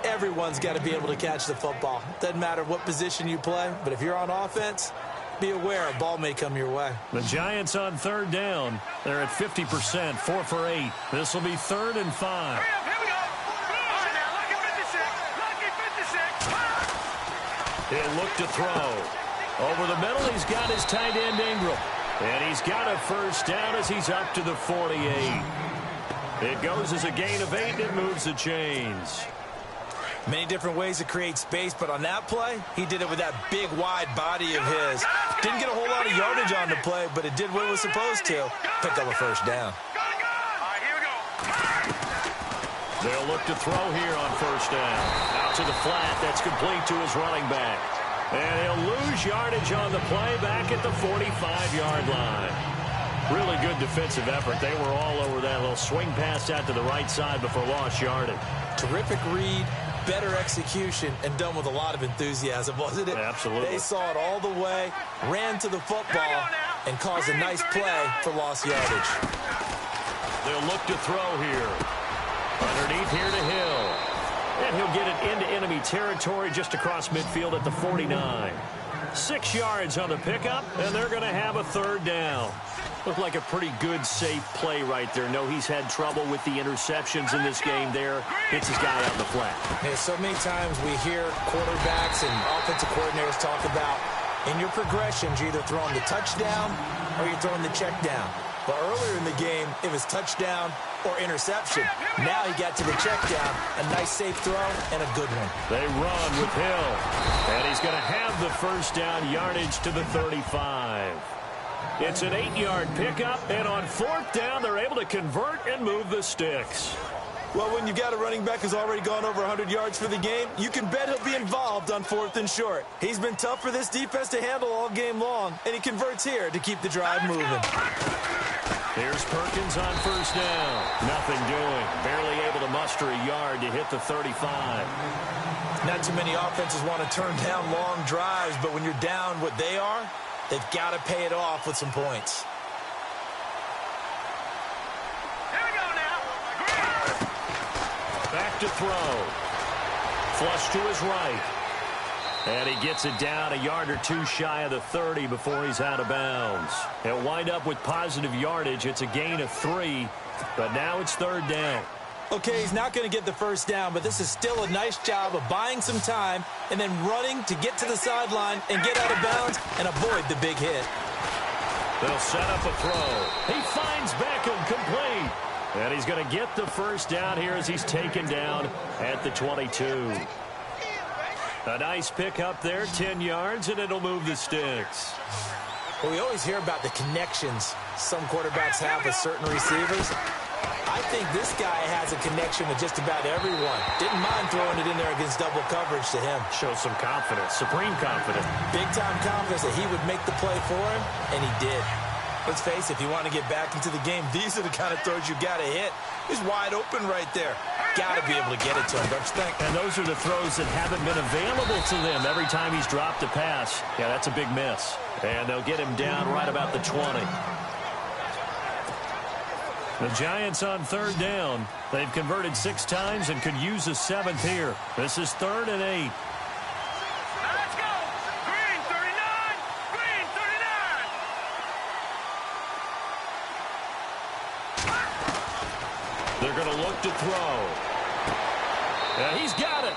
Everyone's got to be able to catch the football. Doesn't matter what position you play, but if you're on offense, be aware a ball may come your way. The Giants on 3rd down. They're at 50%, 4 for 8. This will be 3rd and 5. Here we go. All right, now, lucky 56. He'll look to throw. Over the middle, he's got his tight end Ingram. And he's got a 1st down as he's up to the 48. It goes as a gain of 8 and moves the chains. Many different ways to create space, but on that play, he did it with that big, wide body of his. Didn't get a whole lot of yardage on the play, but it did what it was supposed to. Pick up a 1st down. All right, here we go. They'll look to throw here on 1st down. Out to the flat. That's complete to his running back. And he'll lose yardage on the play back at the 45-yard line. Really good defensive effort. They were all over that little swing pass out to the right side before lost yardage. Terrific read, better execution, and done with a lot of enthusiasm, wasn't it? Absolutely. They saw it all the way, ran to the football, and caused a nice play for lost yardage. They'll look to throw here. Underneath here to Hill. And he'll get it into enemy territory just across midfield at the 49. 6 yards on the pickup, and they're going to have a 3rd down. Looked like a pretty good, safe play right there. No, he's had trouble with the interceptions in this game there. Hits his guy out in the flat. Yeah, so many times we hear quarterbacks and offensive coordinators talk about in your progressions, you're either throwing the touchdown or you're throwing the check down. But earlier in the game, it was touchdown or interception. Now he got to the check down, a nice safe throw, and a good one. They run with Hill, and he's going to have the 1st down yardage to the 35. It's an 8-yard pickup, and on 4th down, they're able to convert and move the sticks. Well, when you've got a running back who's already gone over 100 yards for the game, you can bet he'll be involved on 4th and short. He's been tough for this defense to handle all game long, and he converts here to keep the drive moving. Here's Perkins on 1st down. Nothing doing. Barely able to muster a yard to hit the 35. Not too many offenses want to turn down long drives, but when you're down what they are, they've got to pay it off with some points. Here we go now. Back to throw. Flush to his right. And he gets it down a yard or 2 shy of the 30 before he's out of bounds. He'll wind up with positive yardage. It's a gain of 3, but now it's 3rd down. Okay, he's not going to get the 1st down, but this is still a nice job of buying some time and then running to get to the sideline and get out of bounds and avoid the big hit. They'll set up a throw. He finds Beckham complete. And he's going to get the 1st down here as he's taken down at the 22. A nice pick up there, 10 yards, and it'll move the sticks. Well, we always hear about the connections some quarterbacks have with certain receivers. I think this guy has a connection with just about everyone. Didn't mind throwing it in there against double coverage to him. Shows some confidence, supreme confidence. Big-time confidence that he would make the play for him, and he did. Let's face it, if you want to get back into the game, these are the kind of throws you got to hit. He's wide open right there. Got to be able to get it to him, don't you think? And those are the throws that haven't been available to them every time he's dropped a pass. Yeah, that's a big miss. And they'll get him down right about the 20. The Giants on third down. They've converted 6 times and could use a 7th here. This is 3rd and 8. Now let's go. Green 39. Green 39. They're going to look to throw. And he's got it.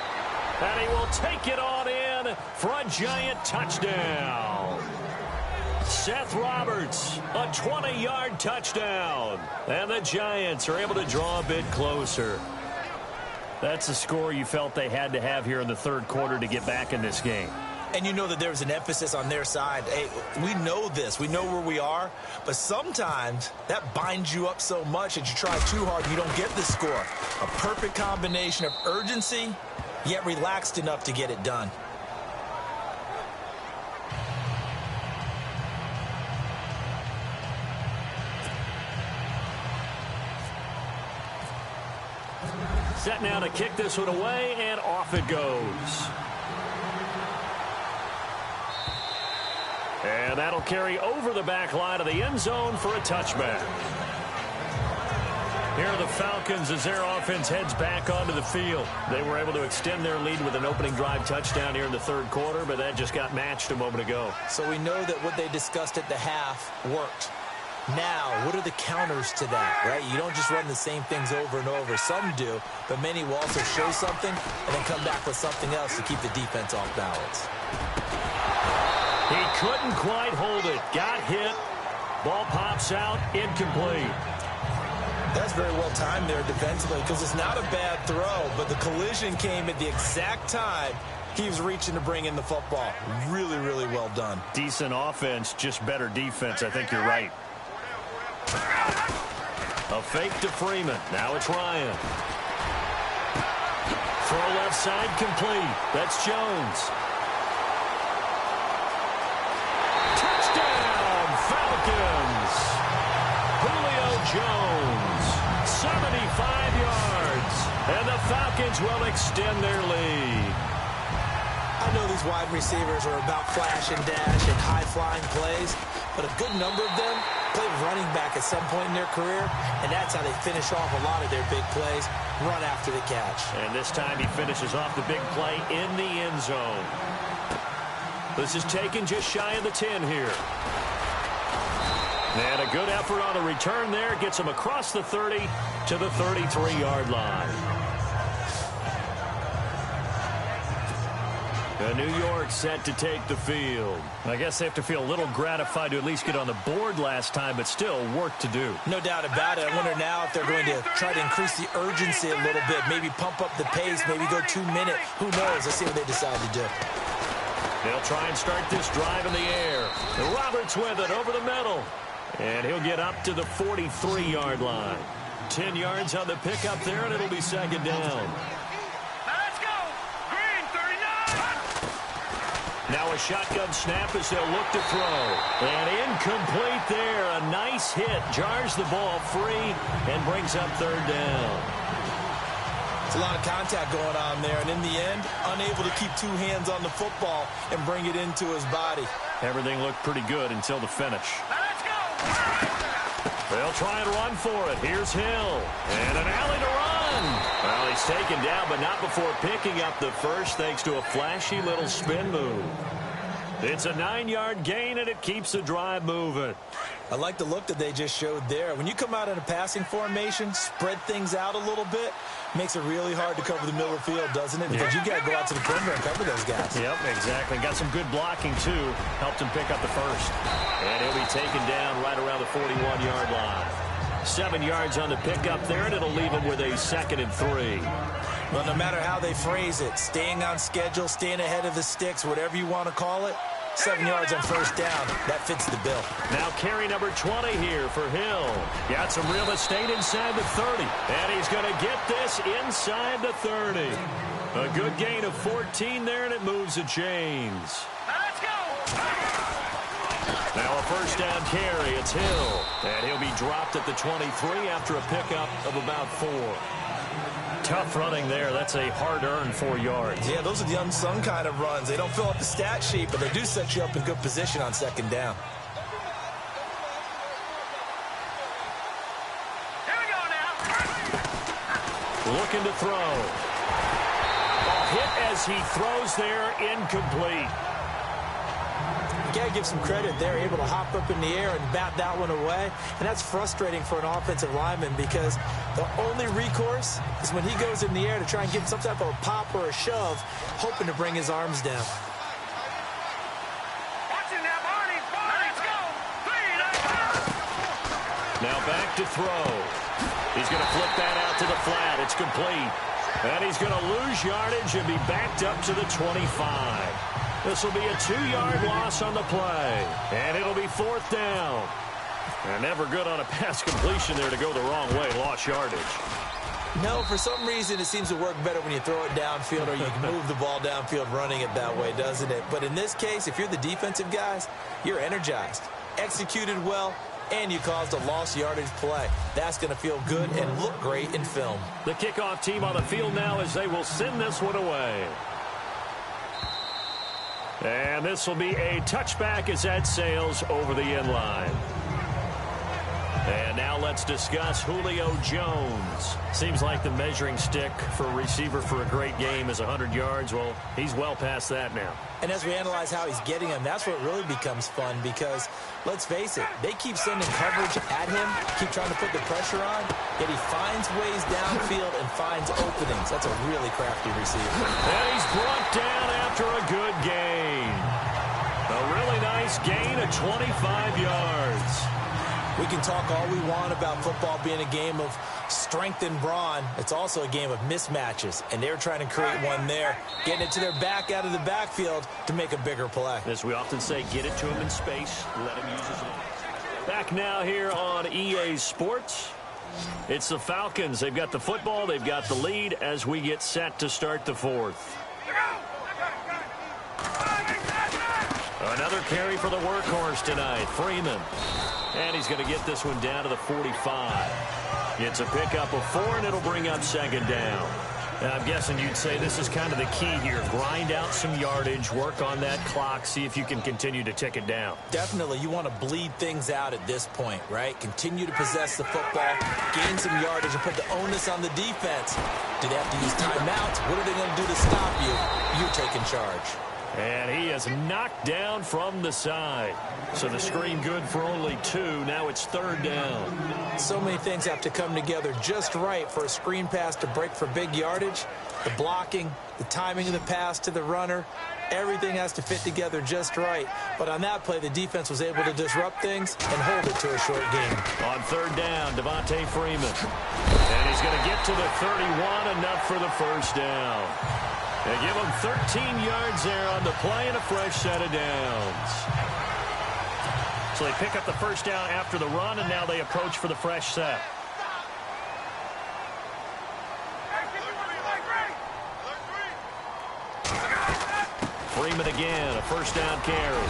And he will take it on in for a Giant touchdown. Seth Roberts, a 20-yard touchdown. And the Giants are able to draw a bit closer. That's the score you felt they had to have here in the third quarter to get back in this game. And you know that there's an emphasis on their side. Hey, we know this. We know where we are. But sometimes that binds you up so much that you try too hard and you don't get the score. A perfect combination of urgency, yet relaxed enough to get it done. Set now to kick this one away, and off it goes. And that'll carry over the back line of the end zone for a touchback. Here are the Falcons as their offense heads back onto the field. They were able to extend their lead with an opening drive touchdown here in the third quarter, but that just got matched a moment ago. So we know that what they discussed at the half worked. Now, what are the counters to that, right? You don't just run the same things over and over. Some do, but many will also show something and then come back with something else to keep the defense off balance. He couldn't quite hold it. Got hit. Ball pops out. Incomplete. That's very well timed there defensively because it's not a bad throw, but the collision came at the exact time he was reaching to bring in the football. Really, really well done. Decent offense, just better defense. I think you're right. A fake to Freeman. Now it's Ryan. Throw left side complete. That's Jones. Touchdown, Falcons. Julio Jones, 75 yards. And the Falcons will extend their lead. I know these wide receivers are about flash and dash and high-flying plays, but a good number of them played running back at some point in their career, and that's how they finish off a lot of their big plays, run after the catch. And this time he finishes off the big play in the end zone. This is taken just shy of the 10 here. And a good effort on the return there. Gets him across the 30 to the 33-yard line. New York set to take the field. I guess they have to feel a little gratified to at least get on the board last time, but still work to do. No doubt about it. I wonder now if they're going to try to increase the urgency a little bit, maybe pump up the pace, maybe go 2 minute. Who knows? Let's see what they decide to do. They'll try and start this drive in the air. And Roberts with it over the middle. And he'll get up to the 43-yard line. 10 yards on the pickup there, and it'll be second down. Now a shotgun snap as they'll look to throw. And incomplete there. A nice hit. Jars the ball free and brings up third down. It's a lot of contact going on there. And in the end, unable to keep 2 hands on the football and bring it into his body. Everything looked pretty good until the finish. Let's go. They'll try and run for it. Here's Hill. And an alley to run. Well, he's taken down, but not before picking up the first thanks to a flashy little spin move. It's a 9-yard gain, and it keeps the drive moving. I like the look that they just showed there. When you come out in a passing formation, spread things out a little bit, makes it really hard to cover the middle of the field, doesn't it? Because you got to go out to the perimeter and cover those guys. Yep, exactly. Got some good blocking, too. Helped him pick up the first. And he'll be taken down right around the 41-yard line. 7 yards on the pickup there, and it'll leave him with a 2nd and 3. Well, no matter how they phrase it, staying on schedule, staying ahead of the sticks, whatever you want to call it, 7 yards on first down. That fits the bill. Now carry number 20 here for Hill. Got some real estate inside the 30. And he's going to get this inside the 30. A good gain of 14 there, and it moves the chains. Let's go. Now a first down carry. It's Hill. And he'll be dropped at the 23 after a pickup of about 4. Tough running there. That's a hard-earned 4 yards. Yeah, those are the unsung kind of runs. They don't fill up the stat sheet, but they do set you up in good position on second down. Here we go now. Looking to throw. A hit as he throws there, incomplete. You got to give some credit. They're able to hop up in the air and bat that one away. And that's frustrating for an offensive lineman because the only recourse is when he goes in the air to try and give some type of a pop or a shove, hoping to bring his arms down. Watch it now, Barney. Let's go. 3, let's go. Now back to throw. He's going to flip that out to the flat. It's complete. And he's going to lose yardage and be backed up to the 25. This will be a 2-yard loss on the play. And it'll be 4th down. And never good on a pass completion there to go the wrong way. Lost yardage. No, for some reason it seems to work better when you throw it downfield or you can move the ball downfield running it that way, doesn't it? But in this case, if you're the defensive guys, you're energized, executed well, and you caused a lost yardage play. That's going to feel good and look great in film. The kickoff team on the field now as they will send this one away. And this will be a touchback as that sails over the end line. And now let's discuss Julio Jones. Seems like the measuring stick for a receiver for a great game is 100 yards. Well, he's well past that now. And as we analyze how he's getting them, that's what really becomes fun because, let's face it, they keep sending coverage at him, keep trying to put the pressure on, yet he finds ways downfield and finds openings. That's a really crafty receiver. And he's brought down after a good gain. A really nice gain of 25 yards. We can talk all we want about football being a game of strength and brawn. It's also a game of mismatches, and they're trying to create one there, getting it to their back out of the backfield to make a bigger play. As we often say, get it to him in space, let him use his legs. Back now here on EA Sports. It's the Falcons. They've got the football, they've got the lead as we get set to start the 4th. Another carry for the workhorse tonight, Freeman. And he's going to get this one down to the 45. It's a pickup of 4, and it'll bring up 2nd down. Now, I'm guessing you'd say this is kind of the key here. Grind out some yardage, work on that clock, see if you can continue to tick it down. Definitely. You want to bleed things out at this point, right? Continue to possess the football, gain some yardage, and put the onus on the defense. Do they have to use timeouts? What are they going to do to stop you? You're taking charge. And he is knocked down from the side. So the screen good for only 2. Now it's 3rd down. So many things have to come together just right for a screen pass to break for big yardage. The blocking, the timing of the pass to the runner, everything has to fit together just right. But on that play, the defense was able to disrupt things and hold it to a short game. On 3rd down, Devontae Freeman. And he's going to get to the 31, enough for the 1st down. They give him 13 yards there on the play and a fresh set of downs. So they pick up the 1st down after the run, and now they approach for the fresh set. Freeman again, a 1st down carry.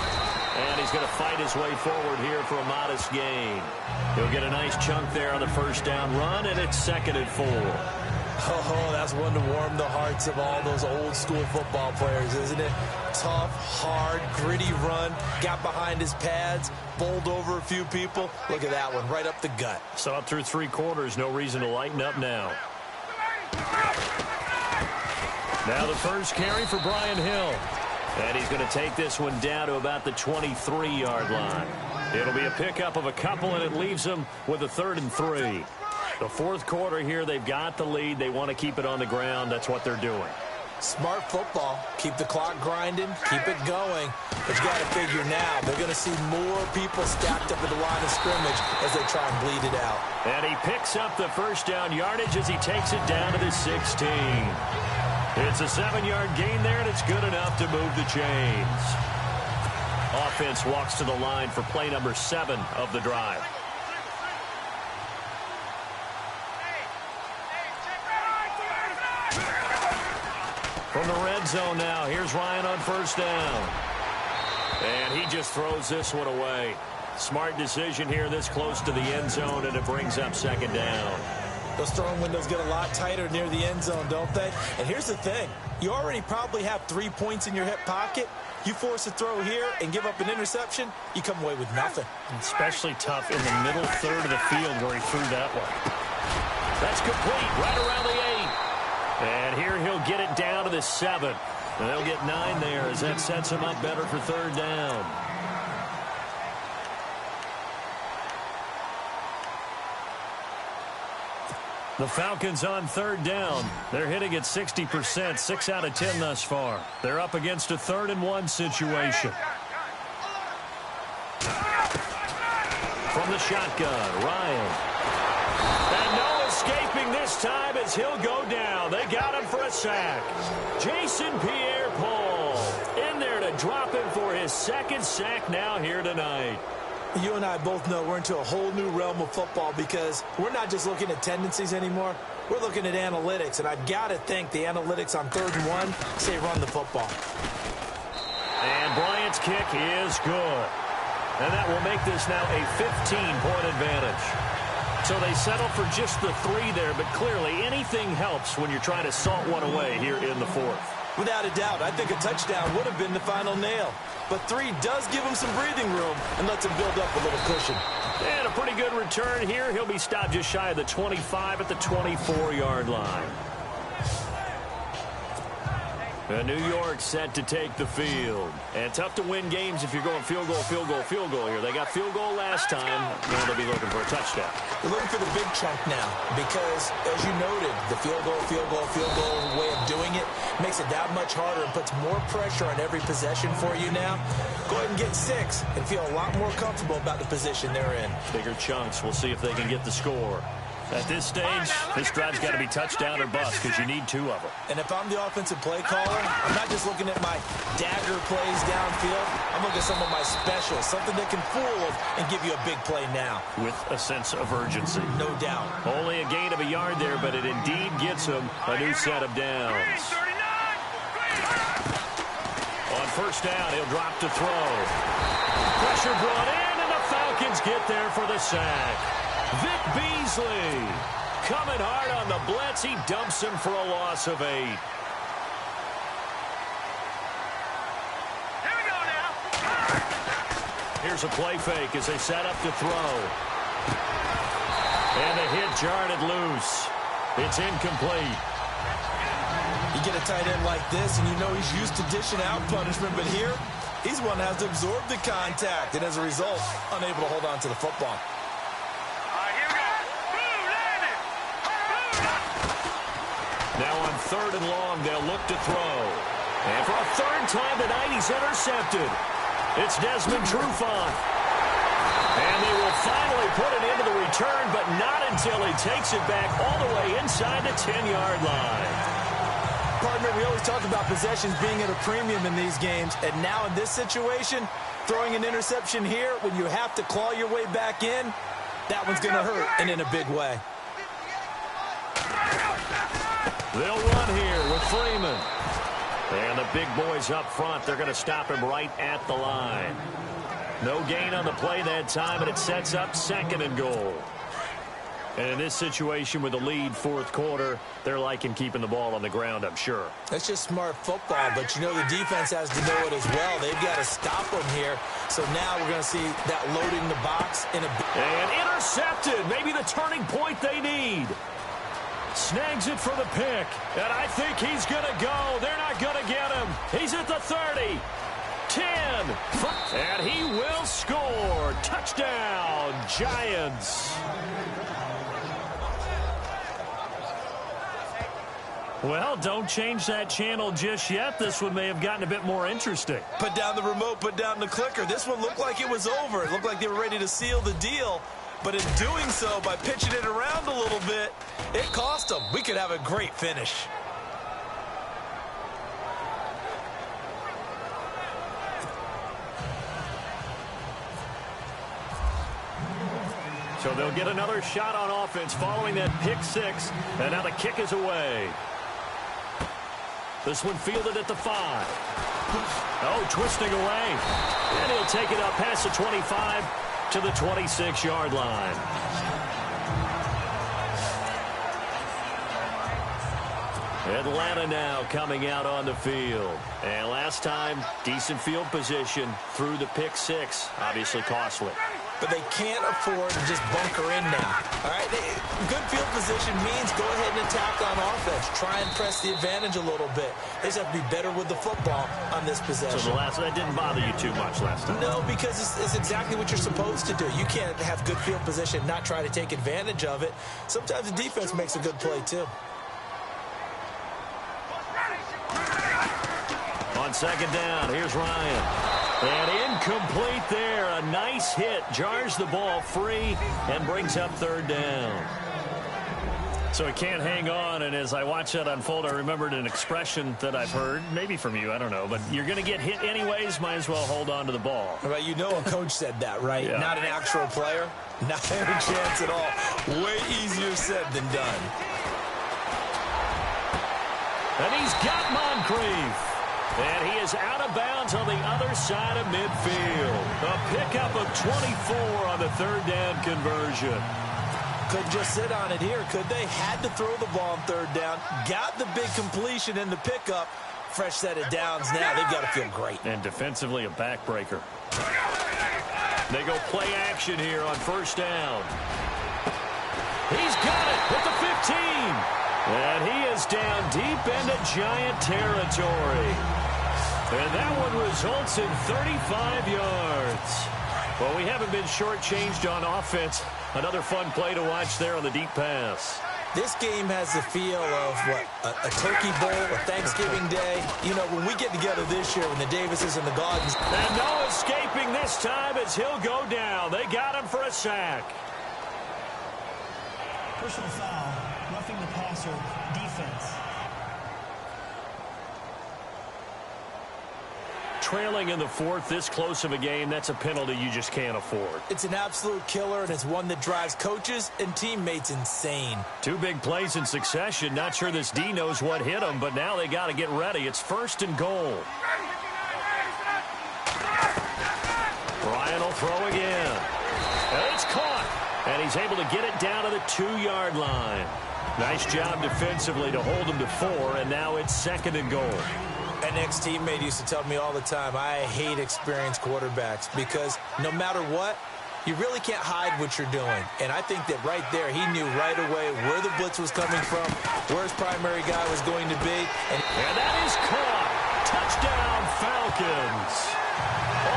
And he's going to fight his way forward here for a modest gain. He'll get a nice chunk there on the 1st down run, and it's 2nd and 4. Oh, that's one to warm the hearts of all those old school football players, isn't it? Tough, hard, gritty run, got behind his pads, bowled over a few people. Look at that one, right up the gut. So up through 3 quarters, no reason to lighten up now. Now the first carry for Brian Hill. And he's going to take this one down to about the 23-yard line. It'll be a pickup of a couple, and it leaves them with a 3rd and 3. The 4th quarter here, they've got the lead. They want to keep it on the ground. That's what they're doing. Smart football. Keep the clock grinding. Keep it going. But you got to figure now, they're going to see more people stacked up at the line of scrimmage as they try and bleed it out. And he picks up the 1st down yardage as he takes it down to the 16. It's a 7-yard gain there, and it's good enough to move the chains. Offense walks to the line for play number 7 of the drive. From the red zone now, here's Ryan on first down. And he just throws this one away. Smart decision here this close to the end zone, and it brings up second down. Those throwing windows get a lot tighter near the end zone, don't they? And here's the thing. You already probably have 3 points in your hip pocket. You force a throw here and give up an interception, you come away with nothing. Especially tough in the middle third of the field where he threw that one. That's complete, right around the 8. And here he'll get it down to the 7. And they'll get 9 there as that sets him up better for third down. The Falcons on third down. They're hitting at 60%, 6 out of 10 thus far. They're up against a 3rd and 1 situation. From the shotgun, Ryan. And no escaping this time as he'll go down. They got him for a sack. Jason Pierre-Paul in there to drop him for his 2nd sack now here tonight. You and I both know we're into a whole new realm of football because we're not just looking at tendencies anymore. We're looking at analytics, and I've got to think the analytics on 3rd and 1 say run the football. And Bryant's kick is good. And that will make this now a 15-point advantage. So they settle for just the 3 there, but clearly anything helps when you're trying to salt one away here in the 4th. Without a doubt, I think a touchdown would have been the final nail. But 3 does give him some breathing room and lets him build up a little cushion. And a pretty good return here. He'll be stopped just shy of the 25 at the 24-yard line. And New York set to take the field. And tough to win games if you're going field goal, field goal, field goal here. They got field goal last time. Now they'll be looking for a touchdown. They're looking for the big chunk now because, as you noted, the field goal way of doing it makes it that much harder and puts more pressure on every possession for you now. Go ahead and get 6 and feel a lot more comfortable about the position they're in. Bigger chunks. We'll see if they can get the score. At this stage, this drive's got to be touchdown or bust because you need 2 of them. And if I'm the offensive play caller, I'm not just looking at my dagger plays downfield. I'm looking at some of my specials, something that can fool them and give you a big play now. With a sense of urgency. No doubt. Only a gain of a yard there, but it indeed gets him a new set of downs. On first down, he'll drop to throw. Pressure brought in, and the Falcons get there for the sack. Vic Beasley coming hard on the blitz. He dumps him for a loss of 8. Here we go now. Here's a play fake as they set up to throw. And the hit jarred it loose. It's incomplete. You get a tight end like this, and you know he's used to dishing out punishment, but here, he's one that has to absorb the contact, and as a result, unable to hold on to the football. Now on 3rd and long, they'll look to throw. And for a 3rd time tonight, he's intercepted. It's Desmond Trufant. And they will finally put it into the return, but not until he takes it back all the way inside the 10-yard line. Partner, we always talk about possessions being at a premium in these games, and now in this situation, throwing an interception here when you have to claw your way back in, that one's going to hurt, and in a big way. They'll run here with Freeman. And the big boys up front, they're going to stop him right at the line. No gain on the play that time, and it sets up 2nd and goal. And in this situation with the lead 4th quarter, they're liking keeping the ball on the ground, I'm sure. That's just smart football, but you know the defense has to know it as well. They've got to stop them here. So now we're going to see that loading the box in a... And intercepted, maybe the turning point they need. Snags it for the pick, and I think he's going to go. They're not going to get him. He's at the 30, 10, and he will score. Touchdown, Giants. Well, don't change that channel just yet. This one may have gotten a bit more interesting. Put down the remote, put down the clicker. This one looked like it was over. It looked like they were ready to seal the deal. But in doing so, by pitching it around a little bit, it cost them. We could have a great finish. So they'll get another shot on offense following that pick six. And now the kick is away. This one fielded at the 5. Oh, twisting away. And he'll take it up past the 25 to the 26-yard line. Atlanta now coming out on the field. And last time, decent field position through the pick six. Obviously costly. But they can't afford to just bunker in now. All right, good field position means go ahead and attack on offense. Try and press the advantage a little bit. They just have to be better with the football on this possession. So that didn't bother you too much last time? No, because it's exactly what you're supposed to do. You can't have good field position and not try to take advantage of it. Sometimes the defense makes a good play, too. On second down, here's Ryan. And incomplete there. A nice hit. Jars the ball free and brings up third down. So he can't hang on, and as I watch that unfold, I remembered an expression that I've heard, maybe from you, I don't know, but you're going to get hit anyways, might as well hold on to the ball. Well, you know a coach said that, right? Yeah. Not an actual player. Not any chance at all. Way easier said than done. And he's got Moncrief. And he is out of bounds on the other side of midfield. A pickup of 24 on the third down conversion. Couldn't just sit on it here, could they? Had to throw the ball on third down. Got the big completion in the pickup. Fresh set of downs now. They've got to feel great. And defensively, a backbreaker. They go play action here on first down. He's got it at the 15. And he is down deep into Giant territory. And that one results in 35 yards. Well, we haven't been shortchanged on offense. Another fun play to watch there on the deep pass. This game has the feel of, a Turkey Bowl, a Thanksgiving Day. You know, when we get together this year, when the Davises and the Gaugans. And no escaping this time as he'll go down. They got him for a sack. Personal foul, roughing the passer, defense. Trailing in the fourth, this close of a game, that's a penalty you just can't afford. It's an absolute killer, and it's one that drives coaches and teammates insane. Two big plays in succession. Not sure this D knows what hit him, but now they got to get ready. It's first and goal. Ryan will throw again. And it's caught. And he's able to get it down to the 2-yard line. Nice job defensively to hold him to 4, and now it's second and goal. An ex-teammate used to tell me all the time, I hate experienced quarterbacks because no matter what, you really can't hide what you're doing. And I think that right there, he knew right away where the blitz was coming from, where his primary guy was going to be. And that is caught. Touchdown, Falcons.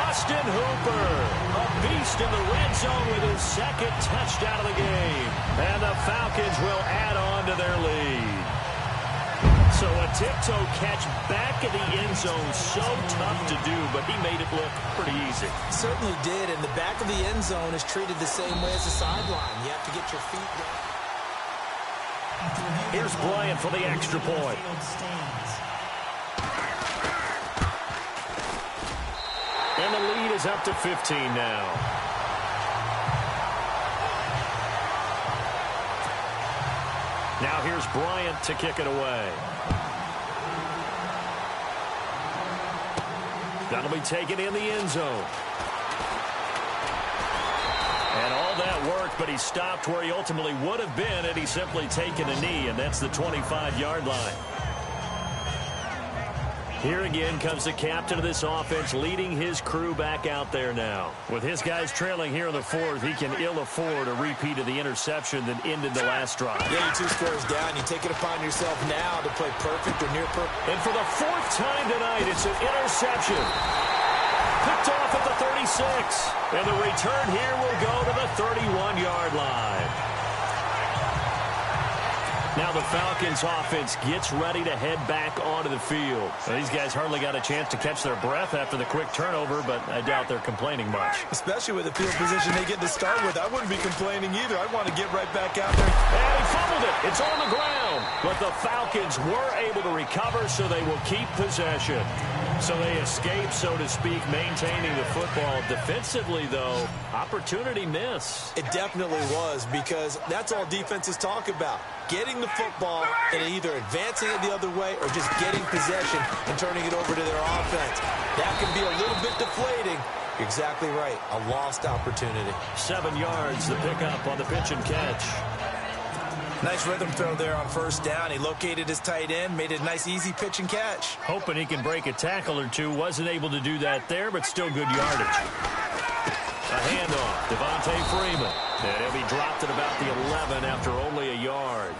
Austin Hooper, a beast in the red zone with his second touchdown of the game. And the Falcons will add on to their lead. So a tiptoe catch back in the end zone, so tough to do, but he made it look pretty easy. Certainly did, and the back of the end zone is treated the same way as the sideline. You have to get your feet down. Here's Bryant for the extra point. And the lead is up to 15 now. Now here's Bryant to kick it away. That'll be taken in the end zone. And all that worked, but he stopped where he ultimately would have been had he simply taken a knee, and that's the 25-yard line. Here again comes the captain of this offense, leading his crew back out there now. With his guys trailing here in the fourth, he can ill afford a repeat of the interception that ended the last drive. Yeah, you're 2 scores down. You take it upon yourself now to play perfect or near perfect. And for the 4th time tonight, it's an interception. Picked off at the 36. And the return here will go to the 31-yard line. Now the Falcons offense gets ready to head back onto the field. Well, these guys hardly got a chance to catch their breath after the quick turnover, but I doubt they're complaining much. Especially with the field position they get to start with. I wouldn't be complaining either. I'd want to get right back out there. And he fumbled it. It's on the ground. But the Falcons were able to recover, so they will keep possession. So they escape, so to speak, maintaining the football. Defensively, though, opportunity miss. It definitely was, because that's all defenses talk about. Getting the football and either advancing it the other way or just getting possession and turning it over to their offense. That can be a little bit deflating. You're exactly right. A lost opportunity. 7 yards, the pickup on the pitch and catch. Nice rhythm throw there on first down. He located his tight end, made it a nice, easy pitch and catch. Hoping he can break a tackle or two. Wasn't able to do that there, but still good yardage. A handoff, Devontae Freeman. And he'll be dropped at about the 11 after only a yard.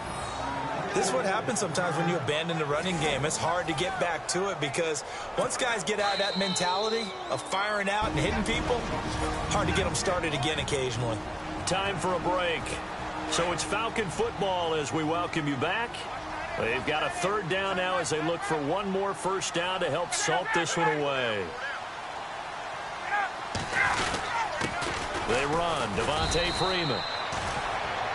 This is what happens sometimes when you abandon the running game. It's hard to get back to it because once guys get out of that mentality of firing out and hitting people, hard to get them started again occasionally. Time for a break. So it's Falcon football as we welcome you back. They've got a third down now as they look for one more first down to help salt this one away. They run, Devontae Freeman.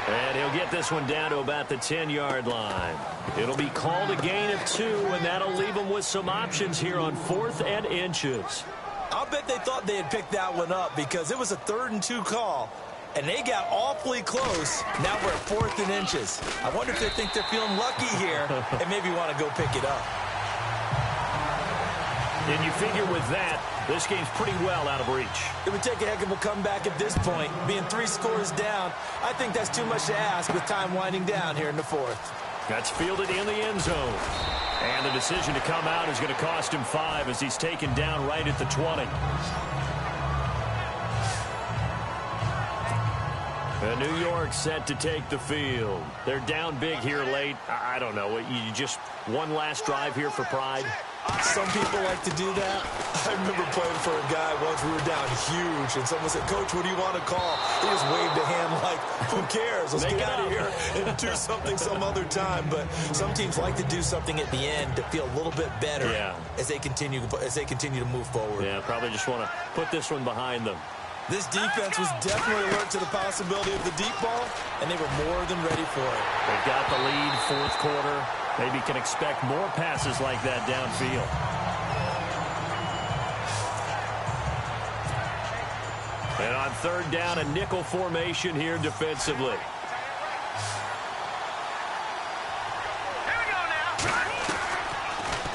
And he'll get this one down to about the 10-yard line. It'll be called a gain of 2, and that'll leave them with some options here on 4th and inches. I'll bet they thought they had picked that one up because it was a 3rd and 2 call. And they got awfully close. Now we're at 4th and inches. I wonder if they think they're feeling lucky here and maybe want to go pick it up. And you figure with that, this game's pretty well out of reach. It would take a heck of a comeback at this point. Being 3 scores down, I think that's too much to ask with time winding down here in the 4th. That's fielded in the end zone. And the decision to come out is going to cost him 5 as he's taken down right at the 20. New York set to take the field. They're down big here late. I don't know. You just one last drive here for pride? Some people like to do that. I remember playing for a guy once. We were down huge, and someone said, "Coach, what do you want to call?" He just waved a hand like, "Who cares? Let's get out of here and do something some other time." But some teams like to do something at the end to feel a little bit better as they continue to move forward. Yeah, probably just want to put this one behind them. This defense was definitely alert to the possibility of the deep ball, and they were more than ready for it. They've got the lead, 4th quarter. Maybe can expect more passes like that downfield. And on 3rd down, a nickel formation here defensively.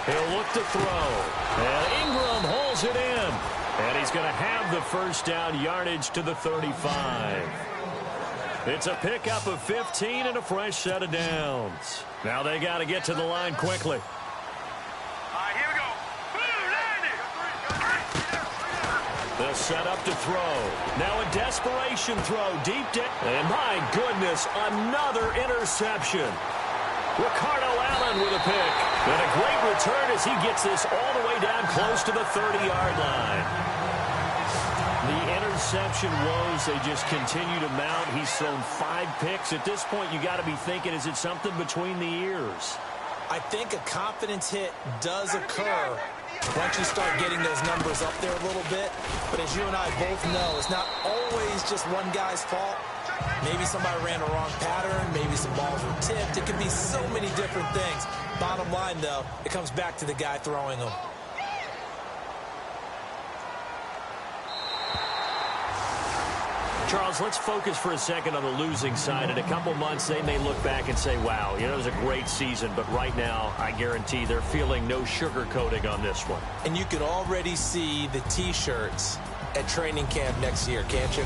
He'll look to throw. And Ingram holds it in. And he's going to have the first down yardage to the 35. It's a pickup of 15 and a fresh set of downs. Now they got to get to the line quickly. All right, here we go. They'll set up to throw. Now a desperation throw deep down. And my goodness, another interception. Ricardo Allen with a pick. And a great return as he gets this all the way down close to the 30-yard line. The interception woes, they just continue to mount. He's thrown 5 picks. At this point, you got to be thinking, is it something between the ears? I think a confidence hit does occur once you start getting those numbers up there a little bit. But as you and I both know, it's not always just one guy's fault. Maybe somebody ran a wrong pattern. Maybe some balls were tipped. It can be so many different things. Bottom line, though, it comes back to the guy throwing them. Charles, let's focus for a second on the losing side. In a couple months, they may look back and say, wow, it was a great season. But right now, I guarantee they're feeling no sugarcoating on this one. And you can already see the T-shirts at training camp next year, can't you?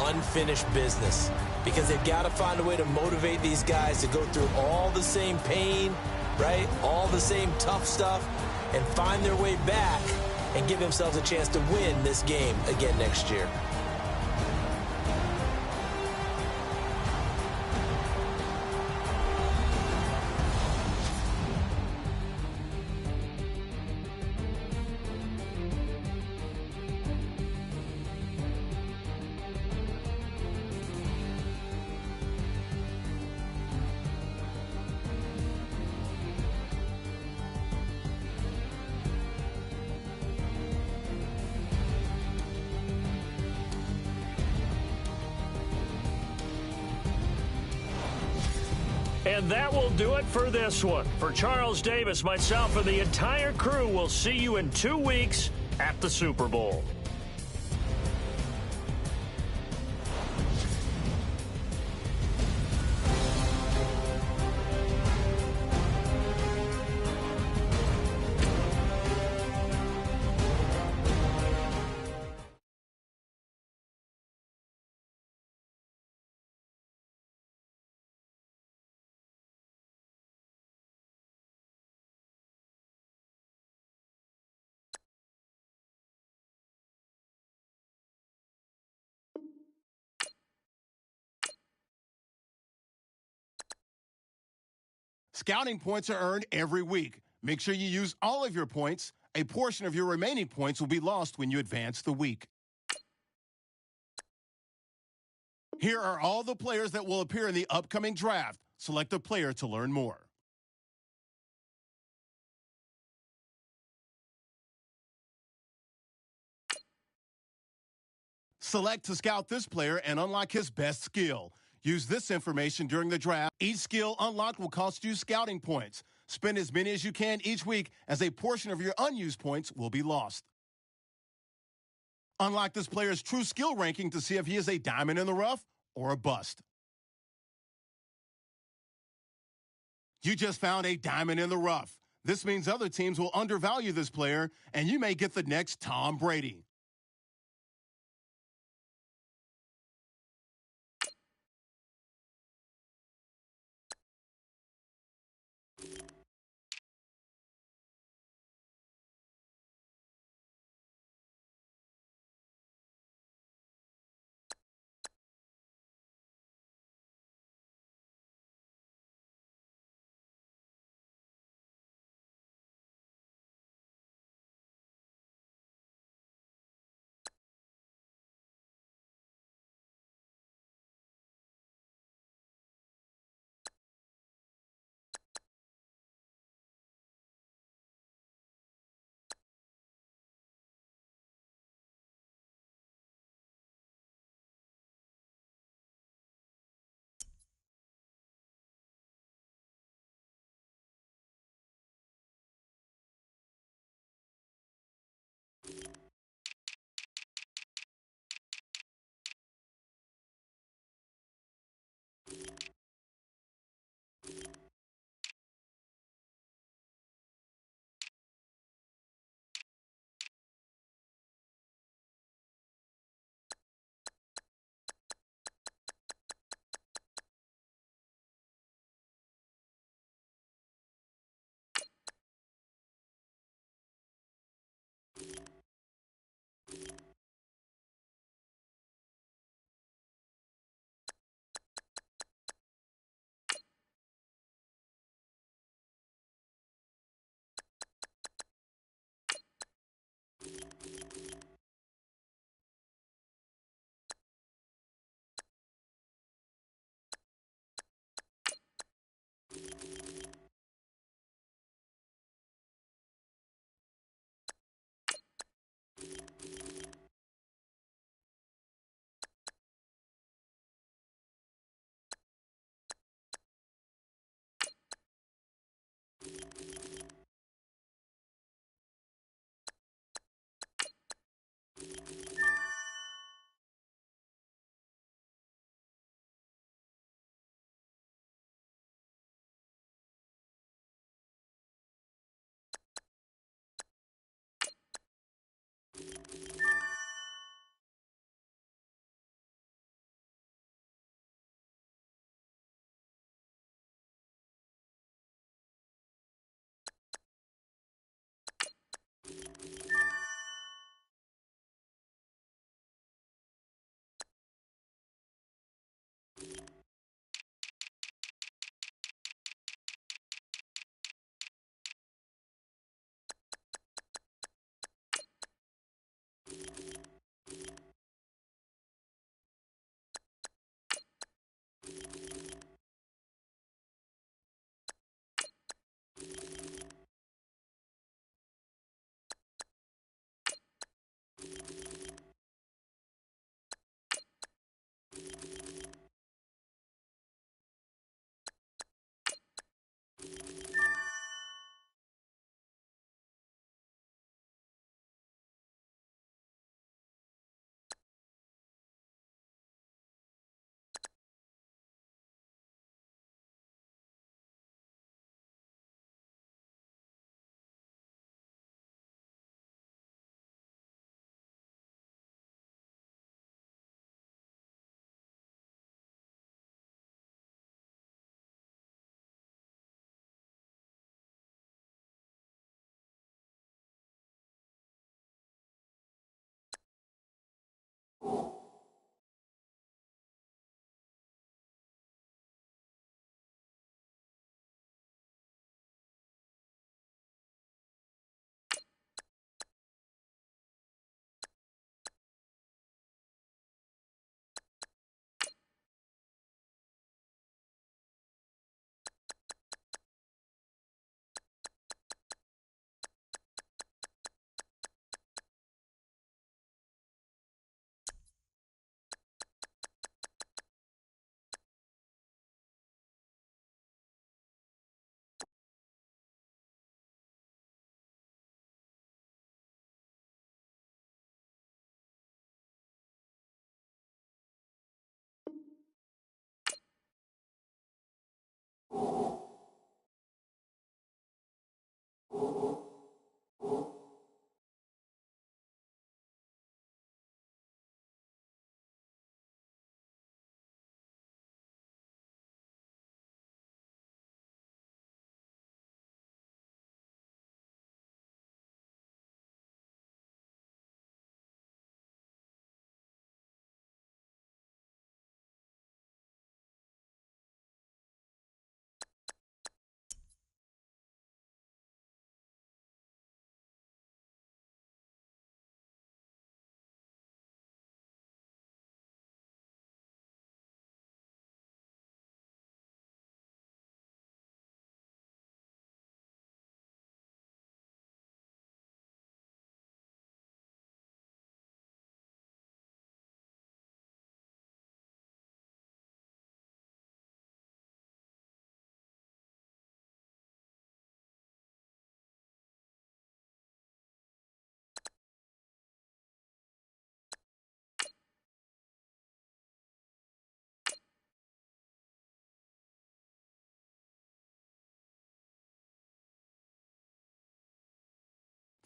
Unfinished business. Because they've got to find a way to motivate these guys to go through all the same pain, right? All the same tough stuff, and find their way back and give themselves a chance to win this game again next year. And that will do it for this one. For Charles Davis, myself, and the entire crew, we'll see you in 2 weeks at the Super Bowl. Scouting points are earned every week. Make sure you use all of your points. A portion of your remaining points will be lost when you advance the week. Here are all the players that will appear in the upcoming draft. Select a player to learn more. Select to scout this player and unlock his best skill. Use this information during the draft. Each skill unlocked will cost you scouting points. Spend as many as you can each week, as a portion of your unused points will be lost. Unlock this player's true skill ranking to see if he is a diamond in the rough or a bust. You just found a diamond in the rough. This means other teams will undervalue this player, and you may get the next Tom Brady.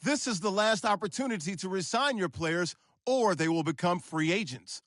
This is the last opportunity to resign your players, or they will become free agents.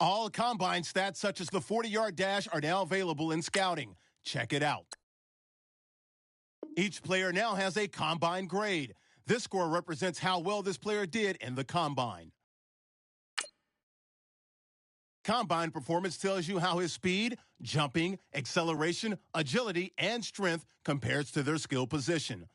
All combine stats such as the 40-yard dash are now available in scouting. Check it out. Each player now has a combine grade. This score represents how well this player did in the combine. Combine performance tells you how his speed, jumping, acceleration, agility, and strength compares to their skill position.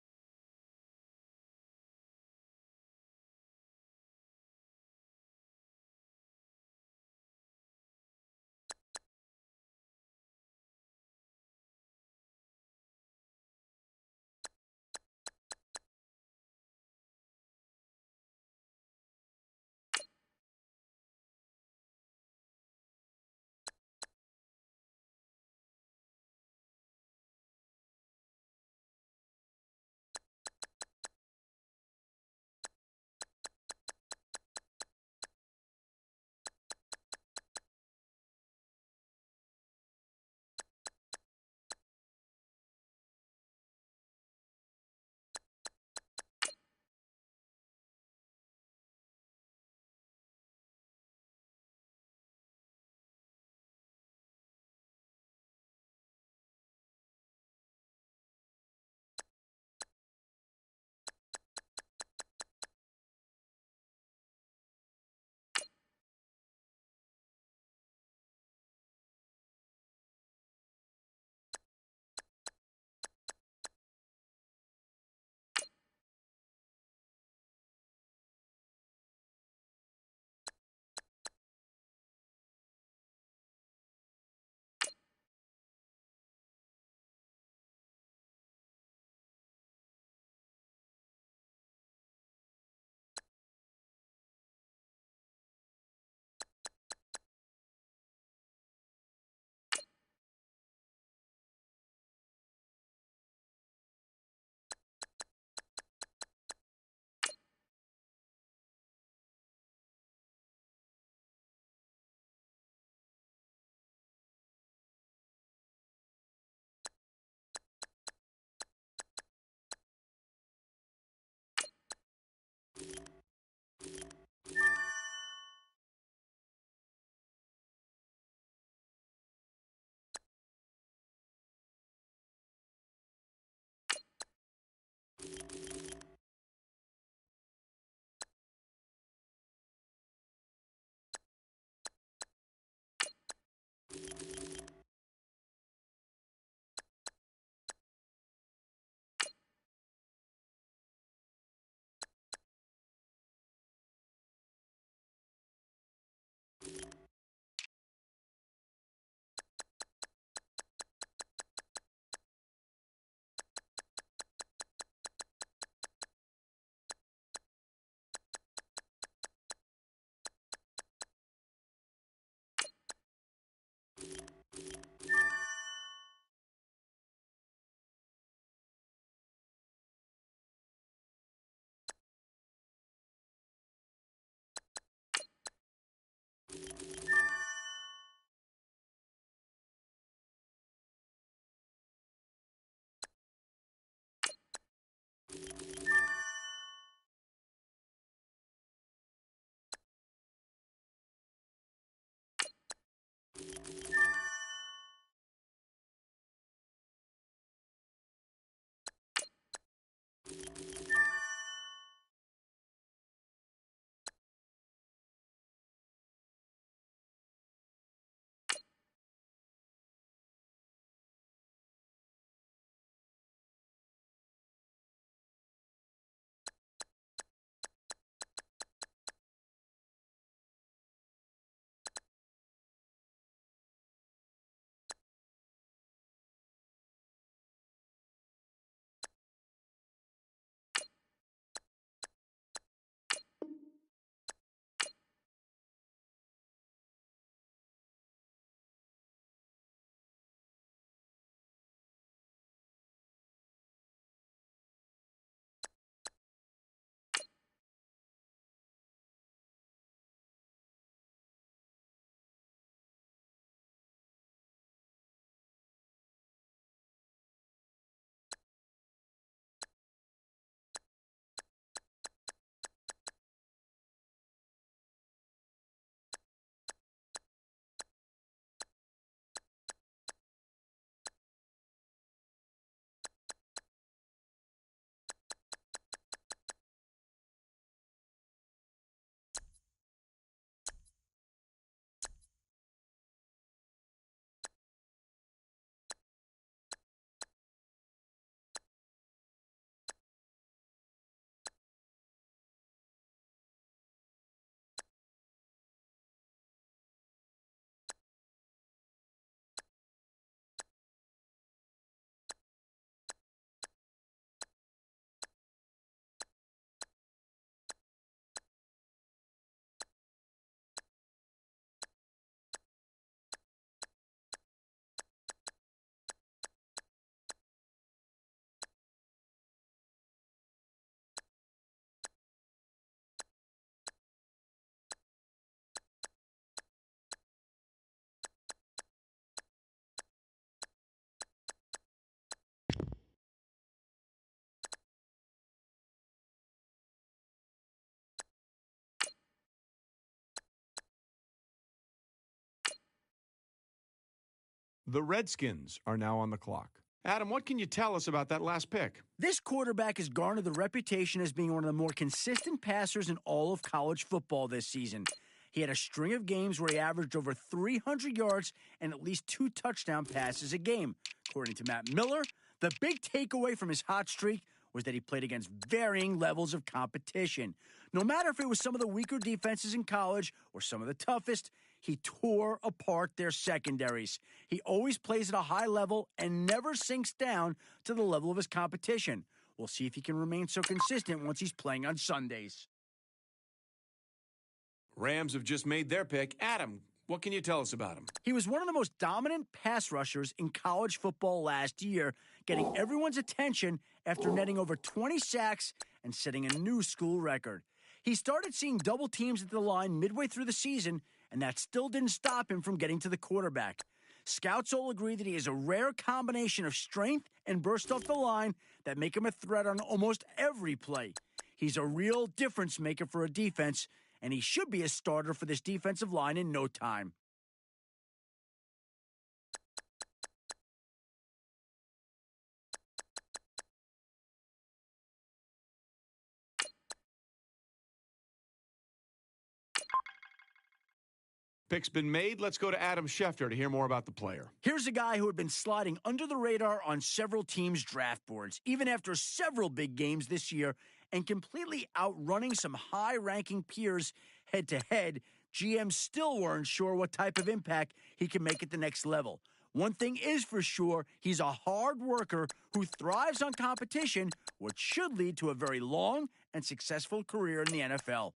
The Redskins are now on the clock. Adam, what can you tell us about that last pick? This quarterback has garnered the reputation as being one of the more consistent passers in all of college football this season. He had a string of games where he averaged over 300 yards and at least 2 touchdown passes a game. According to Matt Miller, the big takeaway from his hot streak was that he played against varying levels of competition. No matter if it was some of the weaker defenses in college or some of the toughest, he tore apart their secondaries. He always plays at a high level and never sinks down to the level of his competition. We'll see if he can remain so consistent once he's playing on Sundays. Rams have just made their pick. Adam, what can you tell us about him? He was one of the most dominant pass rushers in college football last year, getting everyone's attention after netting over 20 sacks and setting a new school record. He started seeing double teams at the line midway through the season, and that still didn't stop him from getting to the quarterback. Scouts all agree that he has a rare combination of strength and burst off the line that make him a threat on almost every play. He's a real difference maker for a defense, and he should be a starter for this defensive line in no time. Pick's been made. Let's go to Adam Schefter to hear more about the player. Here's a guy who had been sliding under the radar on several teams' draft boards, even after several big games this year, and completely outrunning some high-ranking peers head-to-head. GMs still weren't sure what type of impact he can make at the next level. One thing is for sure, he's a hard worker who thrives on competition, which should lead to a very long and successful career in the NFL.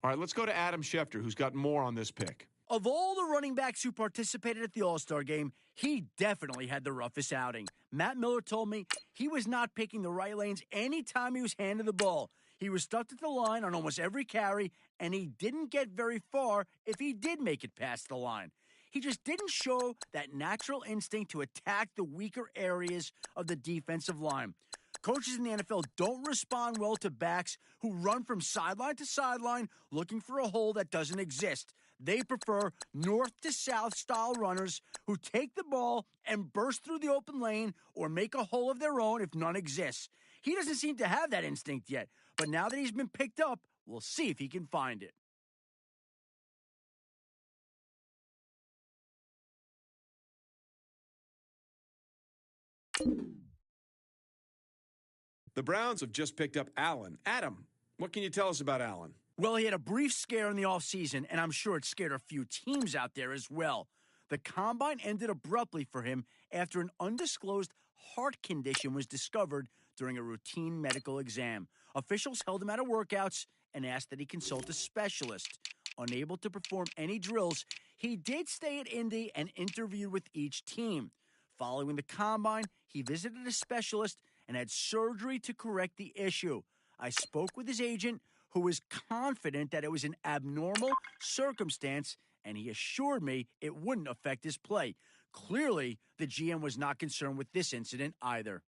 All right, let's go to Adam Schefter, who's got more on this pick. Of all the running backs who participated at the All-Star game, he definitely had the roughest outing. Matt Miller told me he was not picking the right lanes anytime he was handed the ball. He was stuck at the line on almost every carry, and he didn't get very far if he did make it past the line. He just didn't show that natural instinct to attack the weaker areas of the defensive line. Coaches in the NFL don't respond well to backs who run from sideline to sideline looking for a hole that doesn't exist. They prefer north to south style runners who take the ball and burst through the open lane or make a hole of their own if none exists. He doesn't seem to have that instinct yet, but now that he's been picked up, we'll see if he can find it. The Browns have just picked up Allen. Adam, what can you tell us about Allen? Well, he had a brief scare in the offseason, and I'm sure it scared a few teams out there as well. The combine ended abruptly for him after an undisclosed heart condition was discovered during a routine medical exam. Officials held him out of workouts and asked that he consult a specialist. Unable to perform any drills, he did stay at Indy and interviewed with each team. Following the combine, he visited a specialist and had surgery to correct the issue. I spoke with his agent, who was confident that it was an abnormal circumstance, and he assured me it wouldn't affect his play. Clearly, the GM was not concerned with this incident either.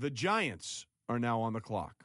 The Giants are now on the clock.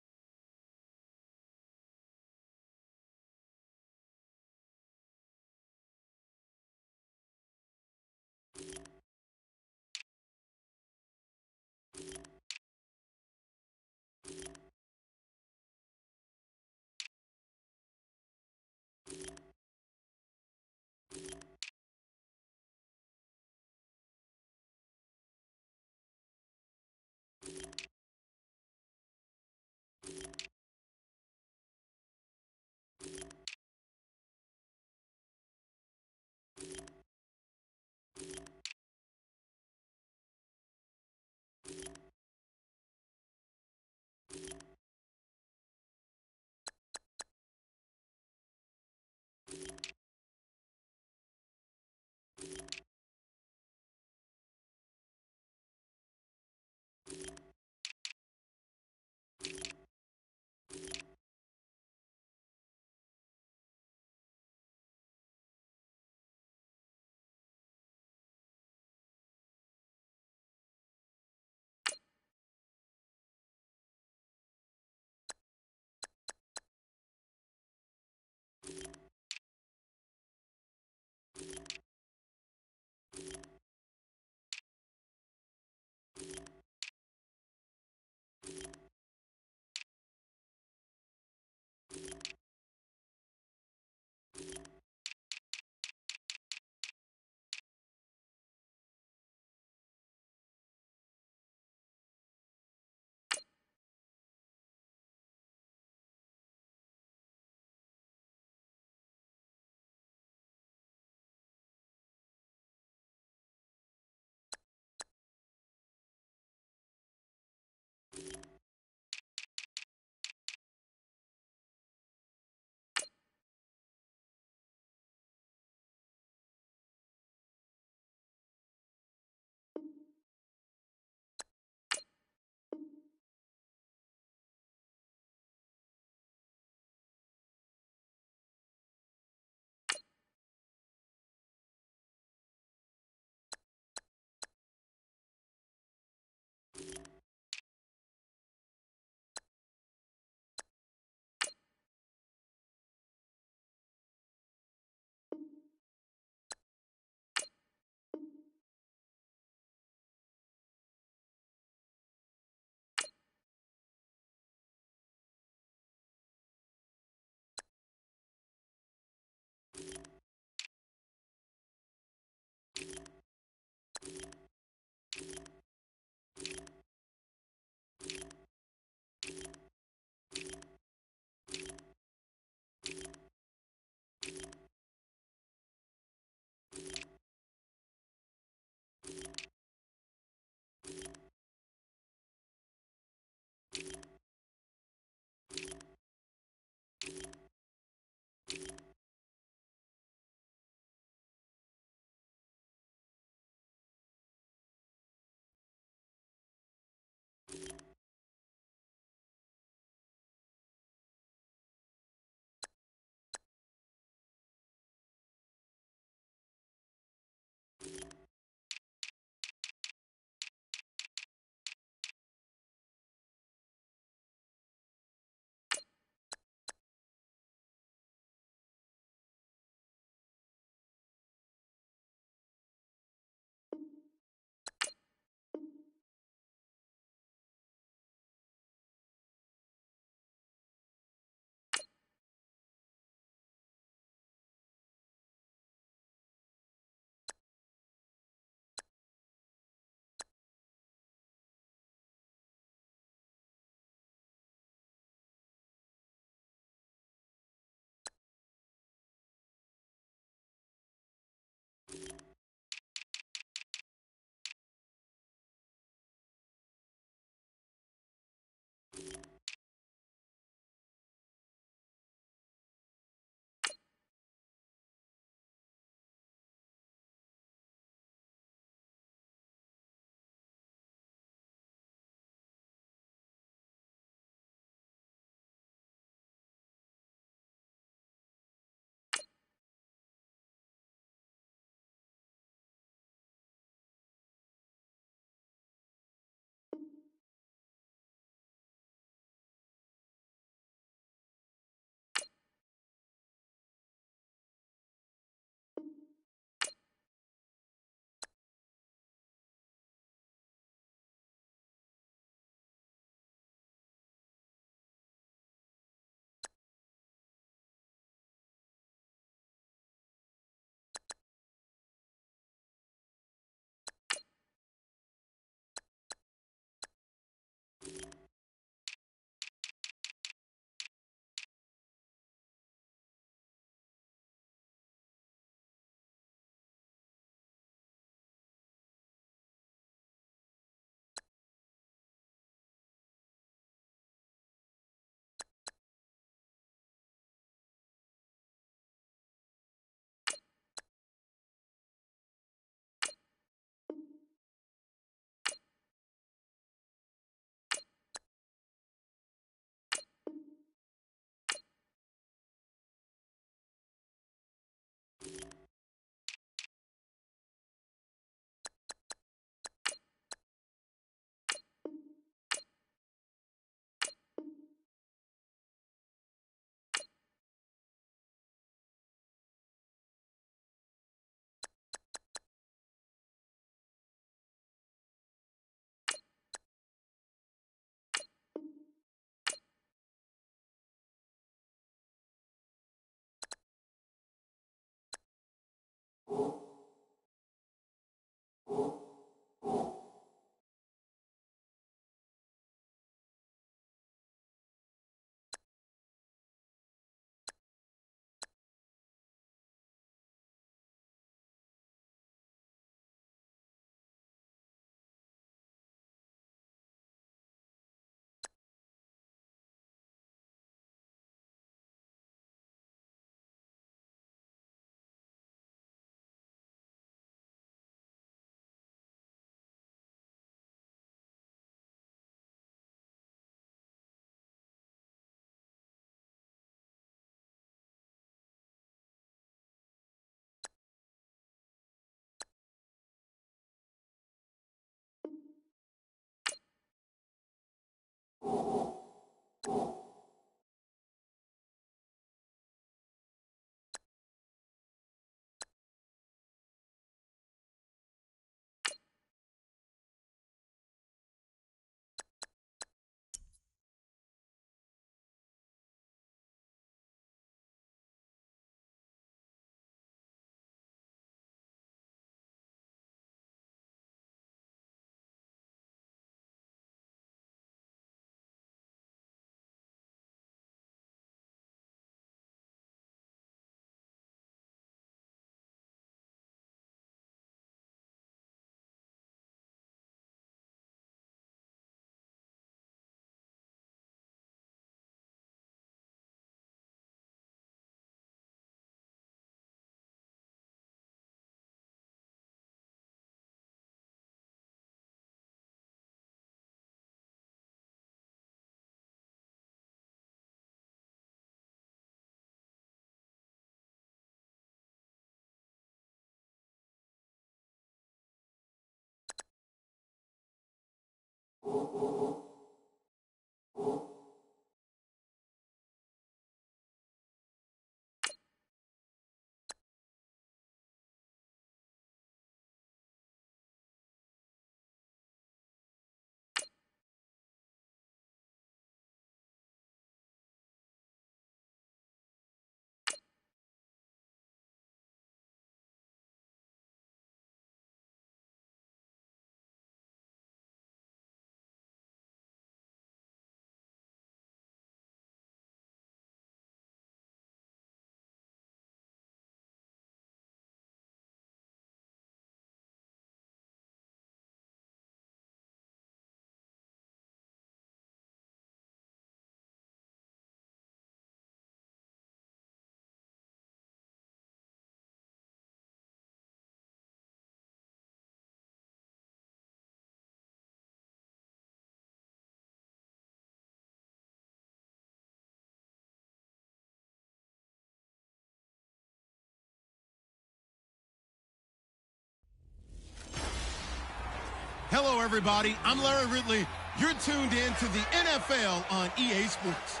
Hello, everybody. I'm Larry Ridley. You're tuned in to the NFL on EA Sports.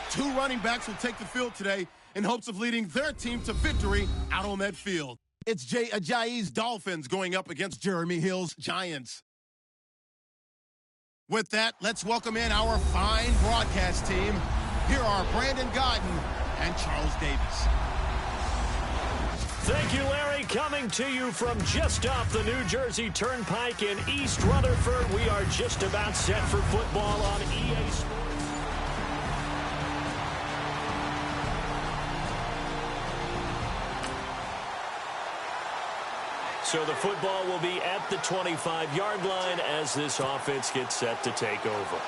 2 running backs will take the field today in hopes of leading their team to victory out on that field. It's Jay Ajayi's Dolphins going up against Jeremy Hill's Giants. With that, let's welcome in our fine broadcast team. Here are Brandon Godden and Charles Davis. Thank you, Larry. Coming to you from just off the New Jersey Turnpike in East Rutherford, we are just about set for football on EA Sports. So the football will be at the 25-yard line as this offense gets set to take over.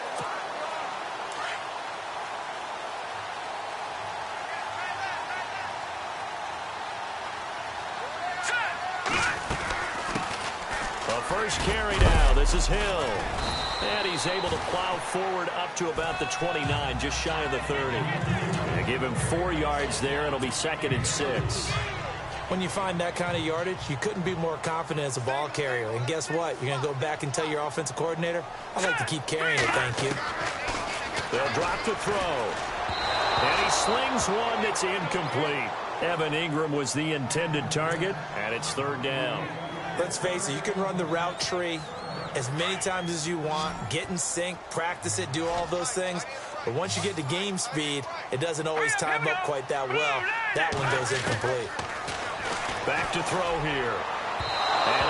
First carry now. This is Hill. And he's able to plow forward up to about the 29, just shy of the 30. They give him 4 yards there. It'll be 2nd and 6. When you find that kind of yardage, you couldn't be more confident as a ball carrier. And guess what? You're going to go back and tell your offensive coordinator, I'd like to keep carrying it, thank you. They'll drop to throw. And he slings one that's incomplete. Evan Ingram was the intended target, and it's 3rd down. Let's face it, you can run the route tree as many times as you want, get in sync, practice it, do all those things. But once you get to game speed, it doesn't always time up quite that well. That one goes incomplete. Back to throw here. And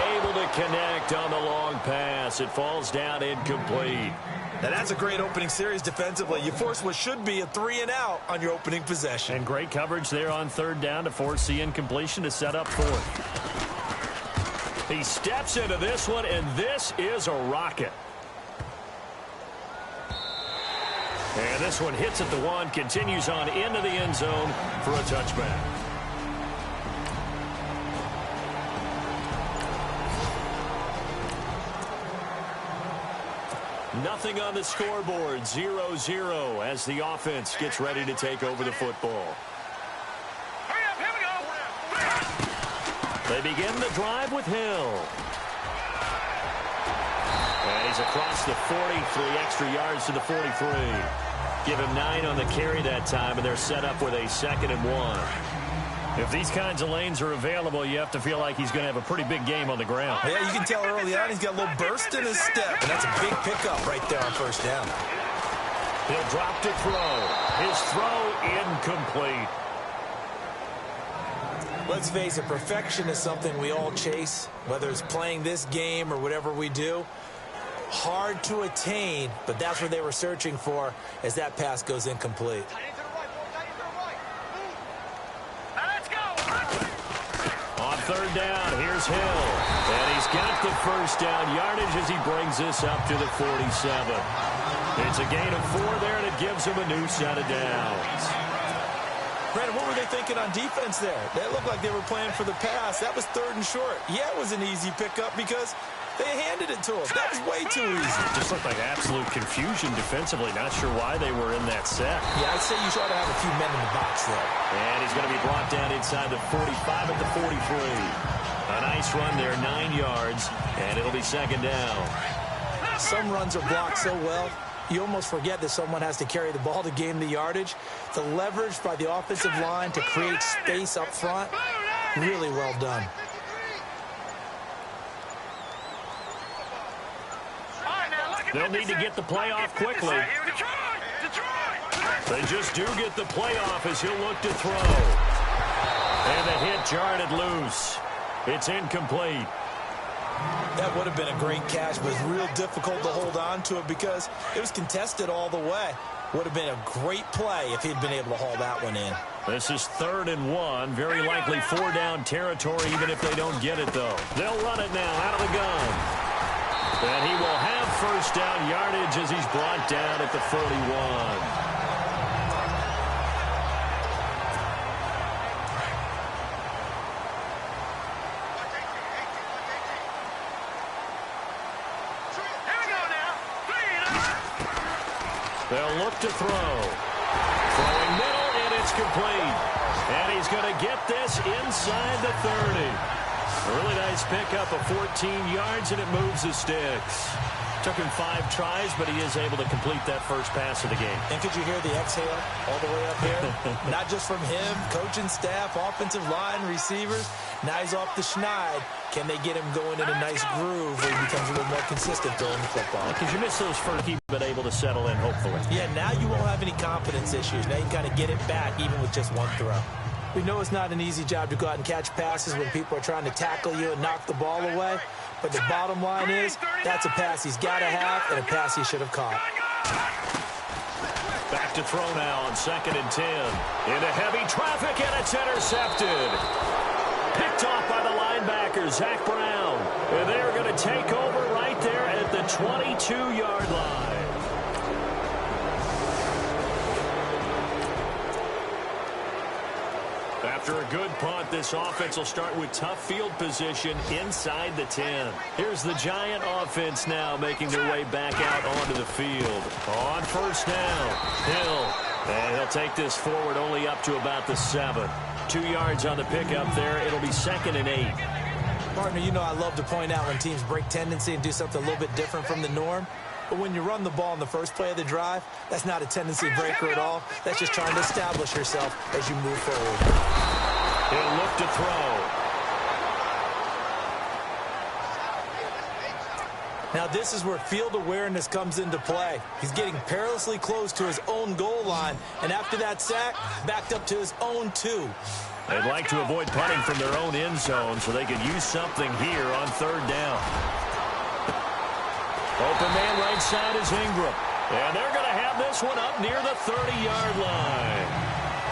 unable to connect on the long pass. It falls down incomplete. Now that's a great opening series defensively. You force what should be a 3-and-out on your opening possession. And great coverage there on 3rd down to force the incompletion to set up 4th. He steps into this one, and this is a rocket. And this one hits at the 1, continues on into the end zone for a touchback. Nothing on the scoreboard, 0-0 as the offense gets ready to take over the football. They begin the drive with Hill. And he's across the 40, 3 extra yards to the 43. Give him 9 on the carry that time, and they're set up with a 2nd and 1. If these kinds of lanes are available, you have to feel like he's going to have a pretty big game on the ground. Yeah, you can tell early on he's got a little burst in his step, and that's a big pickup right there on 1st down. He'll drop to throw. His throw incomplete. Let's face it, perfection is something we all chase, whether it's playing this game or whatever we do. Hard to attain, but that's what they were searching for as that pass goes incomplete. On 3rd down, here's Hill. And he's got the 1st down yardage as he brings this up to the 47. It's a gain of 4 there, and it gives him a new set of downs. Brandon, what were they thinking on defense there? That looked like they were playing for the pass. That was 3rd and short. Yeah, it was an easy pickup because they handed it to him. That was way too easy. Just looked like absolute confusion defensively. Not sure why they were in that set. Yeah, I'd say you ought to have a few men in the box there. And he's going to be brought down inside the 45 at the 43. A nice run there, 9 yards, and it'll be 2nd down. Some runs are blocked so well, you almost forget that someone has to carry the ball to gain the yardage. The leverage by the offensive line to create space up front, really well done. They'll need to get the play off quickly. They just do get the play off as he'll look to throw. And the hit jarred it loose. It's incomplete. That would have been a great catch, but it's real difficult to hold on to it because it was contested all the way. Would have been a great play if he'd been able to haul that one in. This is 3rd and 1. Very likely 4-down territory, even if they don't get it, though. They'll run it now out of the gun. And he will have 1st down yardage as he's brought down at the 41. They'll look to throw. Throwing middle, and it's complete. And he's going to get this inside the 30. A really nice pickup of 14 yards, and it moves the sticks. Took him 5 tries, but he is able to complete that first pass of the game. And could you hear the exhale all the way up here? Not just from him, coaching staff, offensive line, receivers. Now he's off the schneid. Can they get him going in a nice groove where he becomes a little more consistent throwing the football? Because you miss those first, he's been able to settle in, hopefully. Yeah, now you won't have any confidence issues. Now you can kind of get it back even with just one throw. We know it's not an easy job to go out and catch passes when people are trying to tackle you and knock the ball away. But the bottom line is, that's a pass he's got to have and a pass he should have caught. Back to throw now on 2nd and 10. Into heavy traffic, and it's intercepted. Picked off by the linebacker, Zach Brown. And they're going to take over right there at the 22-yard line. After a good punt, this offense will start with tough field position inside the 10. Here's the Giant offense now making their way back out onto the field. On 1st down, Hill. And he'll take this forward only up to about the 7. 2 yards on the pickup there. It'll be 2nd and 8. Partner, you know I love to point out when teams break tendency and do something a little bit different from the norm. But when you run the ball in the first play of the drive, that's not a tendency breaker at all. That's just trying to establish yourself as you move forward. He'll look to throw. Now this is where field awareness comes into play. He's getting perilously close to his own goal line, and after that sack, backed up to his own 2. They'd like to avoid punting from their own end zone so they could use something here on 3rd down. Open man right side is Ingram. And they're going to have this one up near the 30-yard line.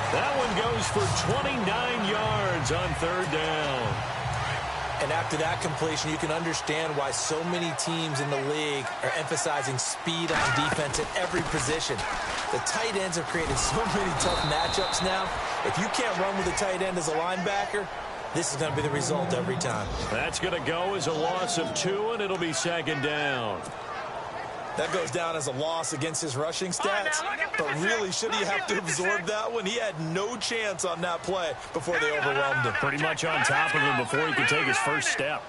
That one goes for 29 yards on 3rd down. And after that completion, you can understand why so many teams in the league are emphasizing speed on defense at every position. The tight ends have created so many tough matchups now. If you can't run with a tight end as a linebacker, this is going to be the result every time. That's going to go as a loss of 2, and it'll be 2nd down. That goes down as a loss against his rushing stats, but really, should he have to absorb that one? He had no chance on that play before they overwhelmed him. Pretty much on top of him before he could take his first step.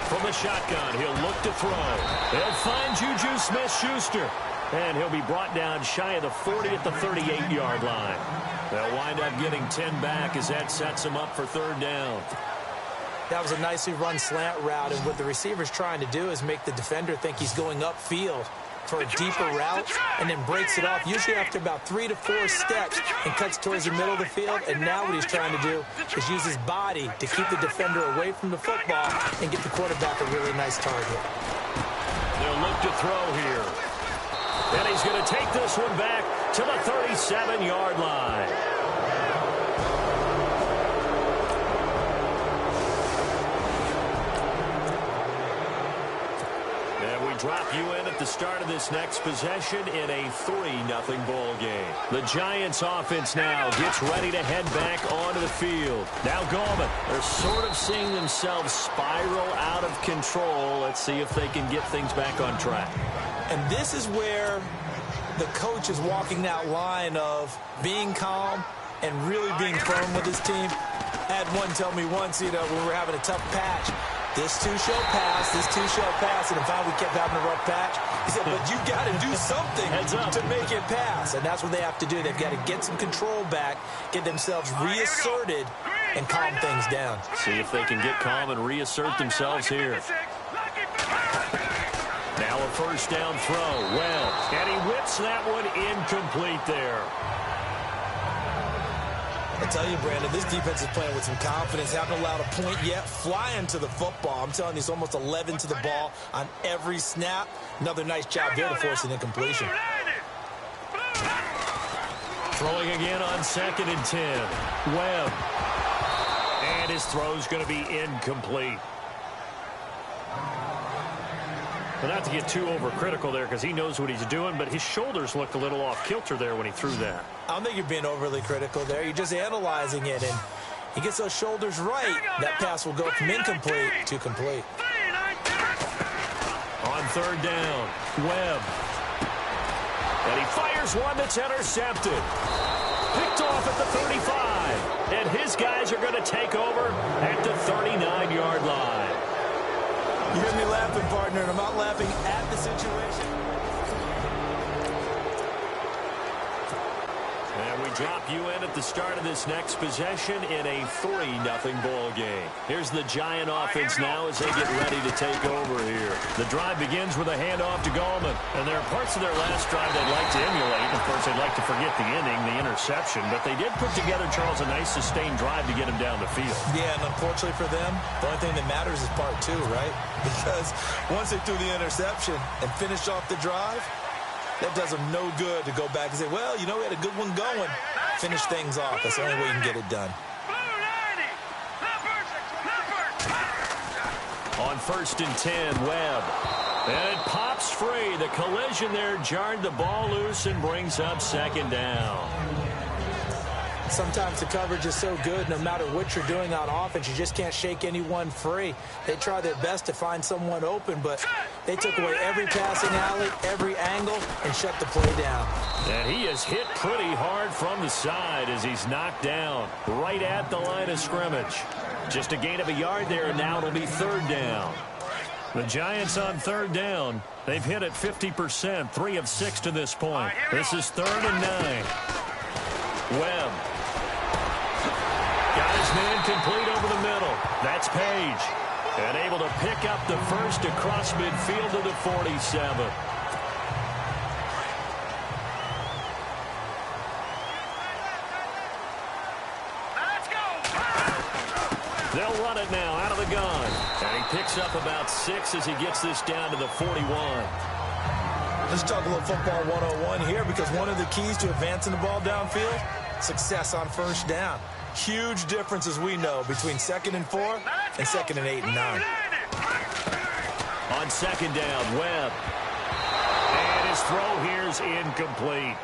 From the shotgun, he'll look to throw. He'll find Juju Smith-Schuster, and he'll be brought down shy of the 40 at the 38-yard line. They'll wind up getting 10 back as that sets him up for 3rd down. That was a nicely run slant route, and what the receiver's trying to do is make the defender think he's going upfield for a deeper route and then breaks it off, usually after about 3 to 4 steps, and cuts towards the middle of the field. And now what he's trying to do is use his body to keep the defender away from the football and get the quarterback a really nice target. They'll look to throw here. And he's going to take this one back to the 37-yard line. Drop you in at the start of this next possession in a 3-0 ball game. The Giants offense now gets ready to head back onto the field. Now Gallman, they're sort of seeing themselves spiral out of control. Let's see if they can get things back on track. And this is where the coach is walking that line of being calm and really being firm with his team. I had one tell me once, when we were having a tough patch, This too shall pass. This too shall pass. And if we kept having a rough patch, he said, but you got to do something to make it pass. And that's what they have to do. They've got to get some control back, get themselves reasserted, and calm things down. See if they can get calm and reassert themselves here. Now a first down throw. Well, and he whips that one incomplete there. I tell you, Brandon, this defense is playing with some confidence. Haven't allowed a point yet. Flying to the football. I'm telling you, it's almost 11 to the ball on every snap. Another nice job there to force an incompletion. Throwing again on 2nd and 10. Webb. And his throw's going to be incomplete. Well, not to get too overcritical there because he knows what he's doing, but his shoulders looked a little off kilter there when he threw that. I don't think you're being overly critical there. You're just analyzing it, and he gets those shoulders right. That pass will go from incomplete to complete. On 3rd down, Webb. And he fires one that's intercepted. Picked off at the 35. And his guys are going to take over at the 39-yard line. You hear me laughing, partner, and I'm not laughing at the situation. And we drop you in at the start of this next possession in a 3-0 ball game. Here's the Giant offense now as they get ready to take over here. The drive begins with a handoff to Gallman. And there are parts of their last drive they'd like to emulate. Of course, they'd like to forget the ending, the interception. But they did put together, Charles, a nice sustained drive to get him down the field. Yeah, and unfortunately for them, the only thing that matters is part 2, right? Because once they threw the interception and finished off the drive, that does them no good to go back and say, well, you know, we had a good one going. Finish things off. That's the only way you can get it done. On 1st and 10, Webb. And it pops free. The collision there jarred the ball loose and brings up 2nd down. Sometimes the coverage is so good, no matter what you're doing on offense, you just can't shake anyone free. They try their best to find someone open, but they took away every passing alley, every angle, and shut the play down. And he is hit pretty hard from the side as he's knocked down right at the line of scrimmage. Just a gain of a yard there, and now it'll be 3rd down. The Giants on 3rd down. They've hit it 50%, 3 of 6 to this point. This is 3rd and 9. Webb. Got his man complete over the middle. That's Page. And able to pick up the first across midfield to the 47. Let's go. They'll run it now out of the gun. And he picks up about 6 as he gets this down to the 41. Let's talk a little football 101 here, because one of the keys to advancing the ball downfield, success on 1st down. Huge difference, as we know, between 2nd and 4 and 2nd and 8 and 9. On 2nd down, Webb. And his throw here is incomplete.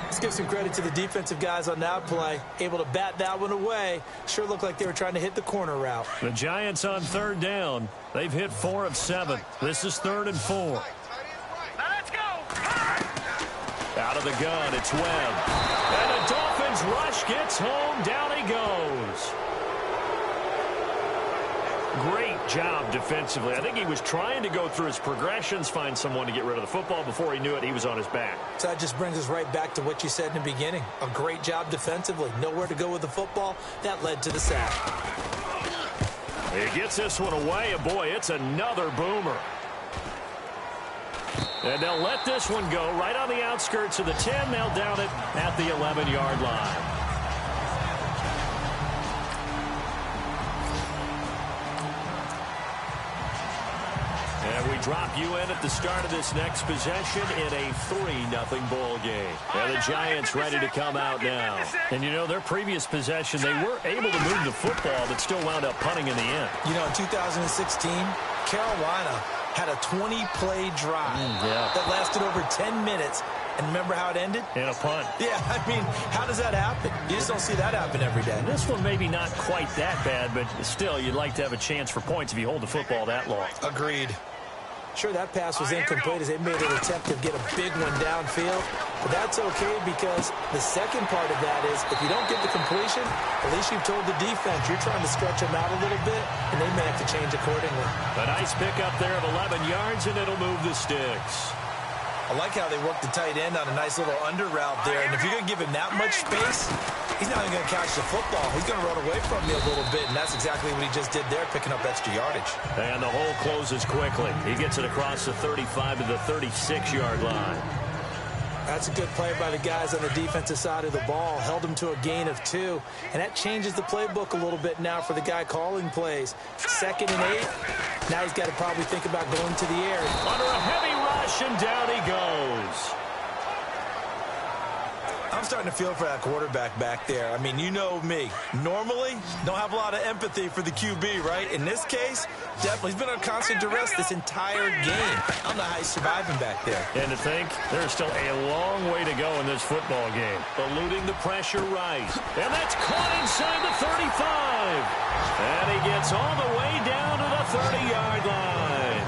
Let's give some credit to the defensive guys on that play. Able to bat that one away. Sure looked like they were trying to hit the corner route. The Giants on 3rd down. They've hit 4 of 7. This is 3rd and 4. Let's go. Out of the gun, it's Webb. And the Dolphins rush gets home. Down he goes. Great job defensively. I think he was trying to go through his progressions, find someone to get rid of the football. Before he knew it, he was on his back. So that just brings us right back to what you said in the beginning. A great job defensively. Nowhere to go with the football. That led to the sack. He gets this one away, and boy, it's another boomer. And they'll let this one go right on the outskirts of the 10. They'll down it at the 11-yard line. And we drop you in at the start of this next possession in a 3-0 ball game. And the Giants ready to come out now. And you know, their previous possession, they were able to move the football, but still wound up punting in the end. You know, in 2016, Carolina had a 20-play drive that lasted over 10 minutes. And remember how it ended? In a punt. Yeah, I mean, how does that happen? You just don't see that happen every day. This one maybe not quite that bad, but still, you'd like to have a chance for points if you hold the football that long. Agreed. Sure, that pass was incomplete as they made an attempt to get a big one downfield. But that's okay because the second part of that is if you don't get the completion, at least you've told the defense you're trying to stretch them out a little bit, and they may have to change accordingly. A nice pickup there of 11 yards, and it'll move the sticks. I like how they work the tight end on a nice little under route there. And if you're going to give him that much space, he's not even going to catch the football. He's going to run away from you a little bit, and that's exactly what he just did there, picking up extra yardage. And the hole closes quickly. He gets it across the 35 to the 36-yard line. That's a good play by the guys on the defensive side of the ball. Held him to a gain of 2. And that changes the playbook a little bit now for the guy calling plays. 2nd and 8. Now he's got to probably think about going to the air. Under a heavy rush, and down he goes. I'm starting to feel for that quarterback back there. I mean, you know me. Normally, don't have a lot of empathy for the QB, right? In this case, definitely. He's been on constant duress this entire game. I don't know how he's surviving back there. And to think, there's still a long way to go in this football game. Eluding the pressure right. And that's caught inside the 35. And he gets all the way down to the 30-yard line.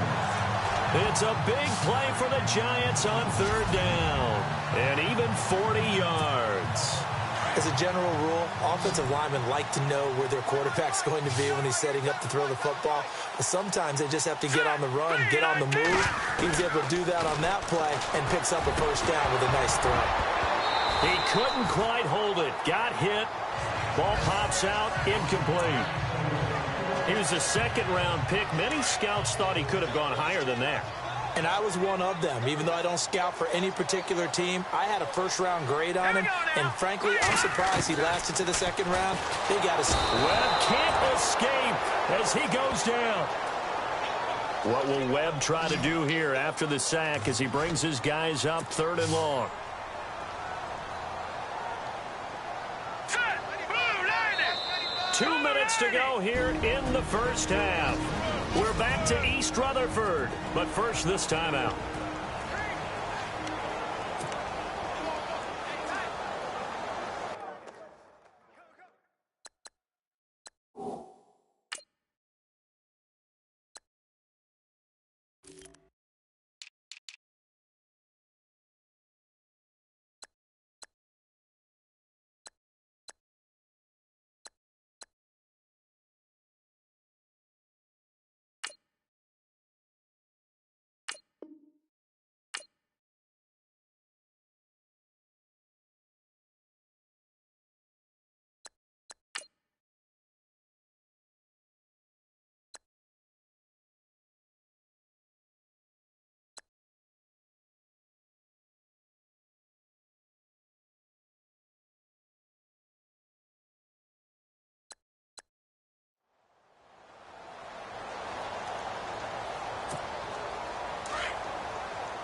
It's a big play for the Giants on 3rd down. And even 40 yards. As a general rule, offensive linemen like to know where their quarterback's going to be when he's setting up to throw the football. But sometimes they just have to get on the run, get on the move. He was able to do that on that play and picks up a first down with a nice throw. He couldn't quite hold it. Got hit. Ball pops out. Incomplete. He was a 2nd-round pick. Many scouts thought he could have gone higher than that. And I was one of them. Even though I don't scout for any particular team, I had a 1st-round grade on him. And frankly, I'm surprised he lasted to the 2nd round. They got us. Webb can't escape as he goes down. What will Webb try to do here after the sack as he brings his guys up 3rd and long? Set. Blue landing. 2 minutes to go here in the first half. We're back to East Rutherford, but first this timeout.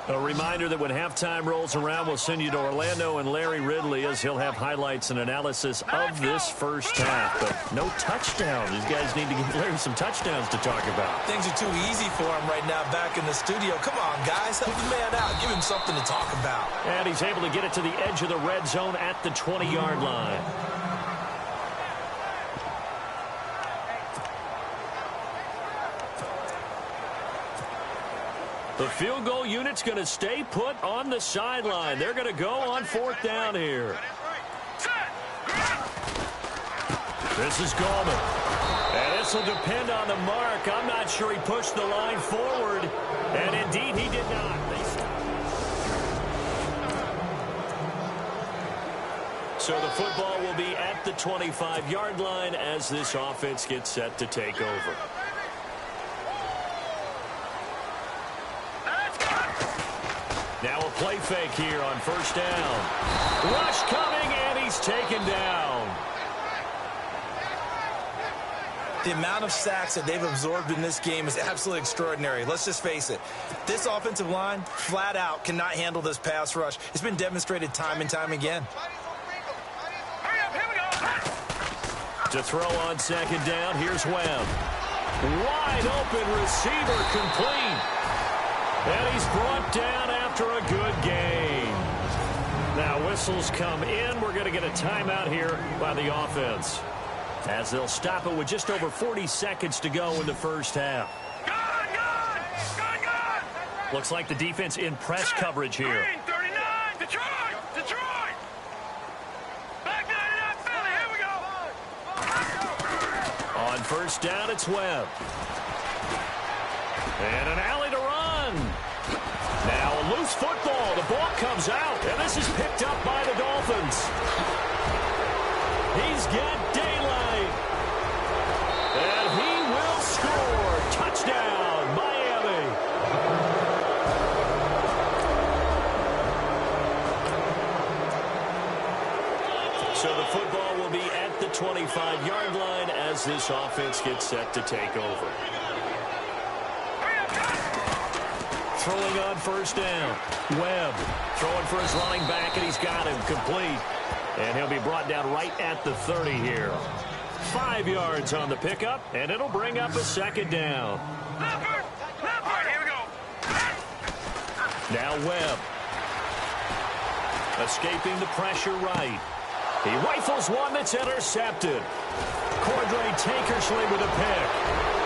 A reminder that when halftime rolls around, we'll send you to Orlando and Larry Ridley as he'll have highlights and analysis of this first half. But no touchdowns. These guys need to give Larry some touchdowns to talk about. Things are too easy for him right now back in the studio. Come on, guys. Help the man out. Give him something to talk about. And he's able to get it to the edge of the red zone at the 20-yard line. The field goal unit's going to stay put on the sideline. They're going to go on 4th down here. This is Gallman. And this will depend on the mark. I'm not sure he pushed the line forward. And indeed, he did not. So the football will be at the 25-yard line as this offense gets set to take over. Now a play fake here on 1st down. Rush coming, and he's taken down. The amount of sacks that they've absorbed in this game is absolutely extraordinary. Let's just face it. This offensive line, flat out, cannot handle this pass rush. It's been demonstrated time and time again. To throw on 2nd down, here's Webb. Wide open receiver complete. And he's brought down after a good game. Now whistles come in. We're going to get a timeout here by the offense, as they'll stop it with just over 40 seconds to go in the first half. Good, good, good, good. Looks like the defense in press coverage here. Green, 39, Detroit! Detroit! Back 99, Philly, here we go! On first down, it's Webb. And an alley to run. Now a loose football. The ball comes out, and this is picked up by the Dolphins. He's got daylight. And he will score. Touchdown, Miami. So the football will be at the 25-yard line as this offense gets set to take over. Throwing on first down. Webb throwing for his running back, and he's got him complete. And he'll be brought down right at the 30 here. 5 yards on the pickup, and it'll bring up a second down. Leopard, here we go. Now Webb. Escaping the pressure right. He rifles one that's intercepted. Cordray Tankersley with a pick.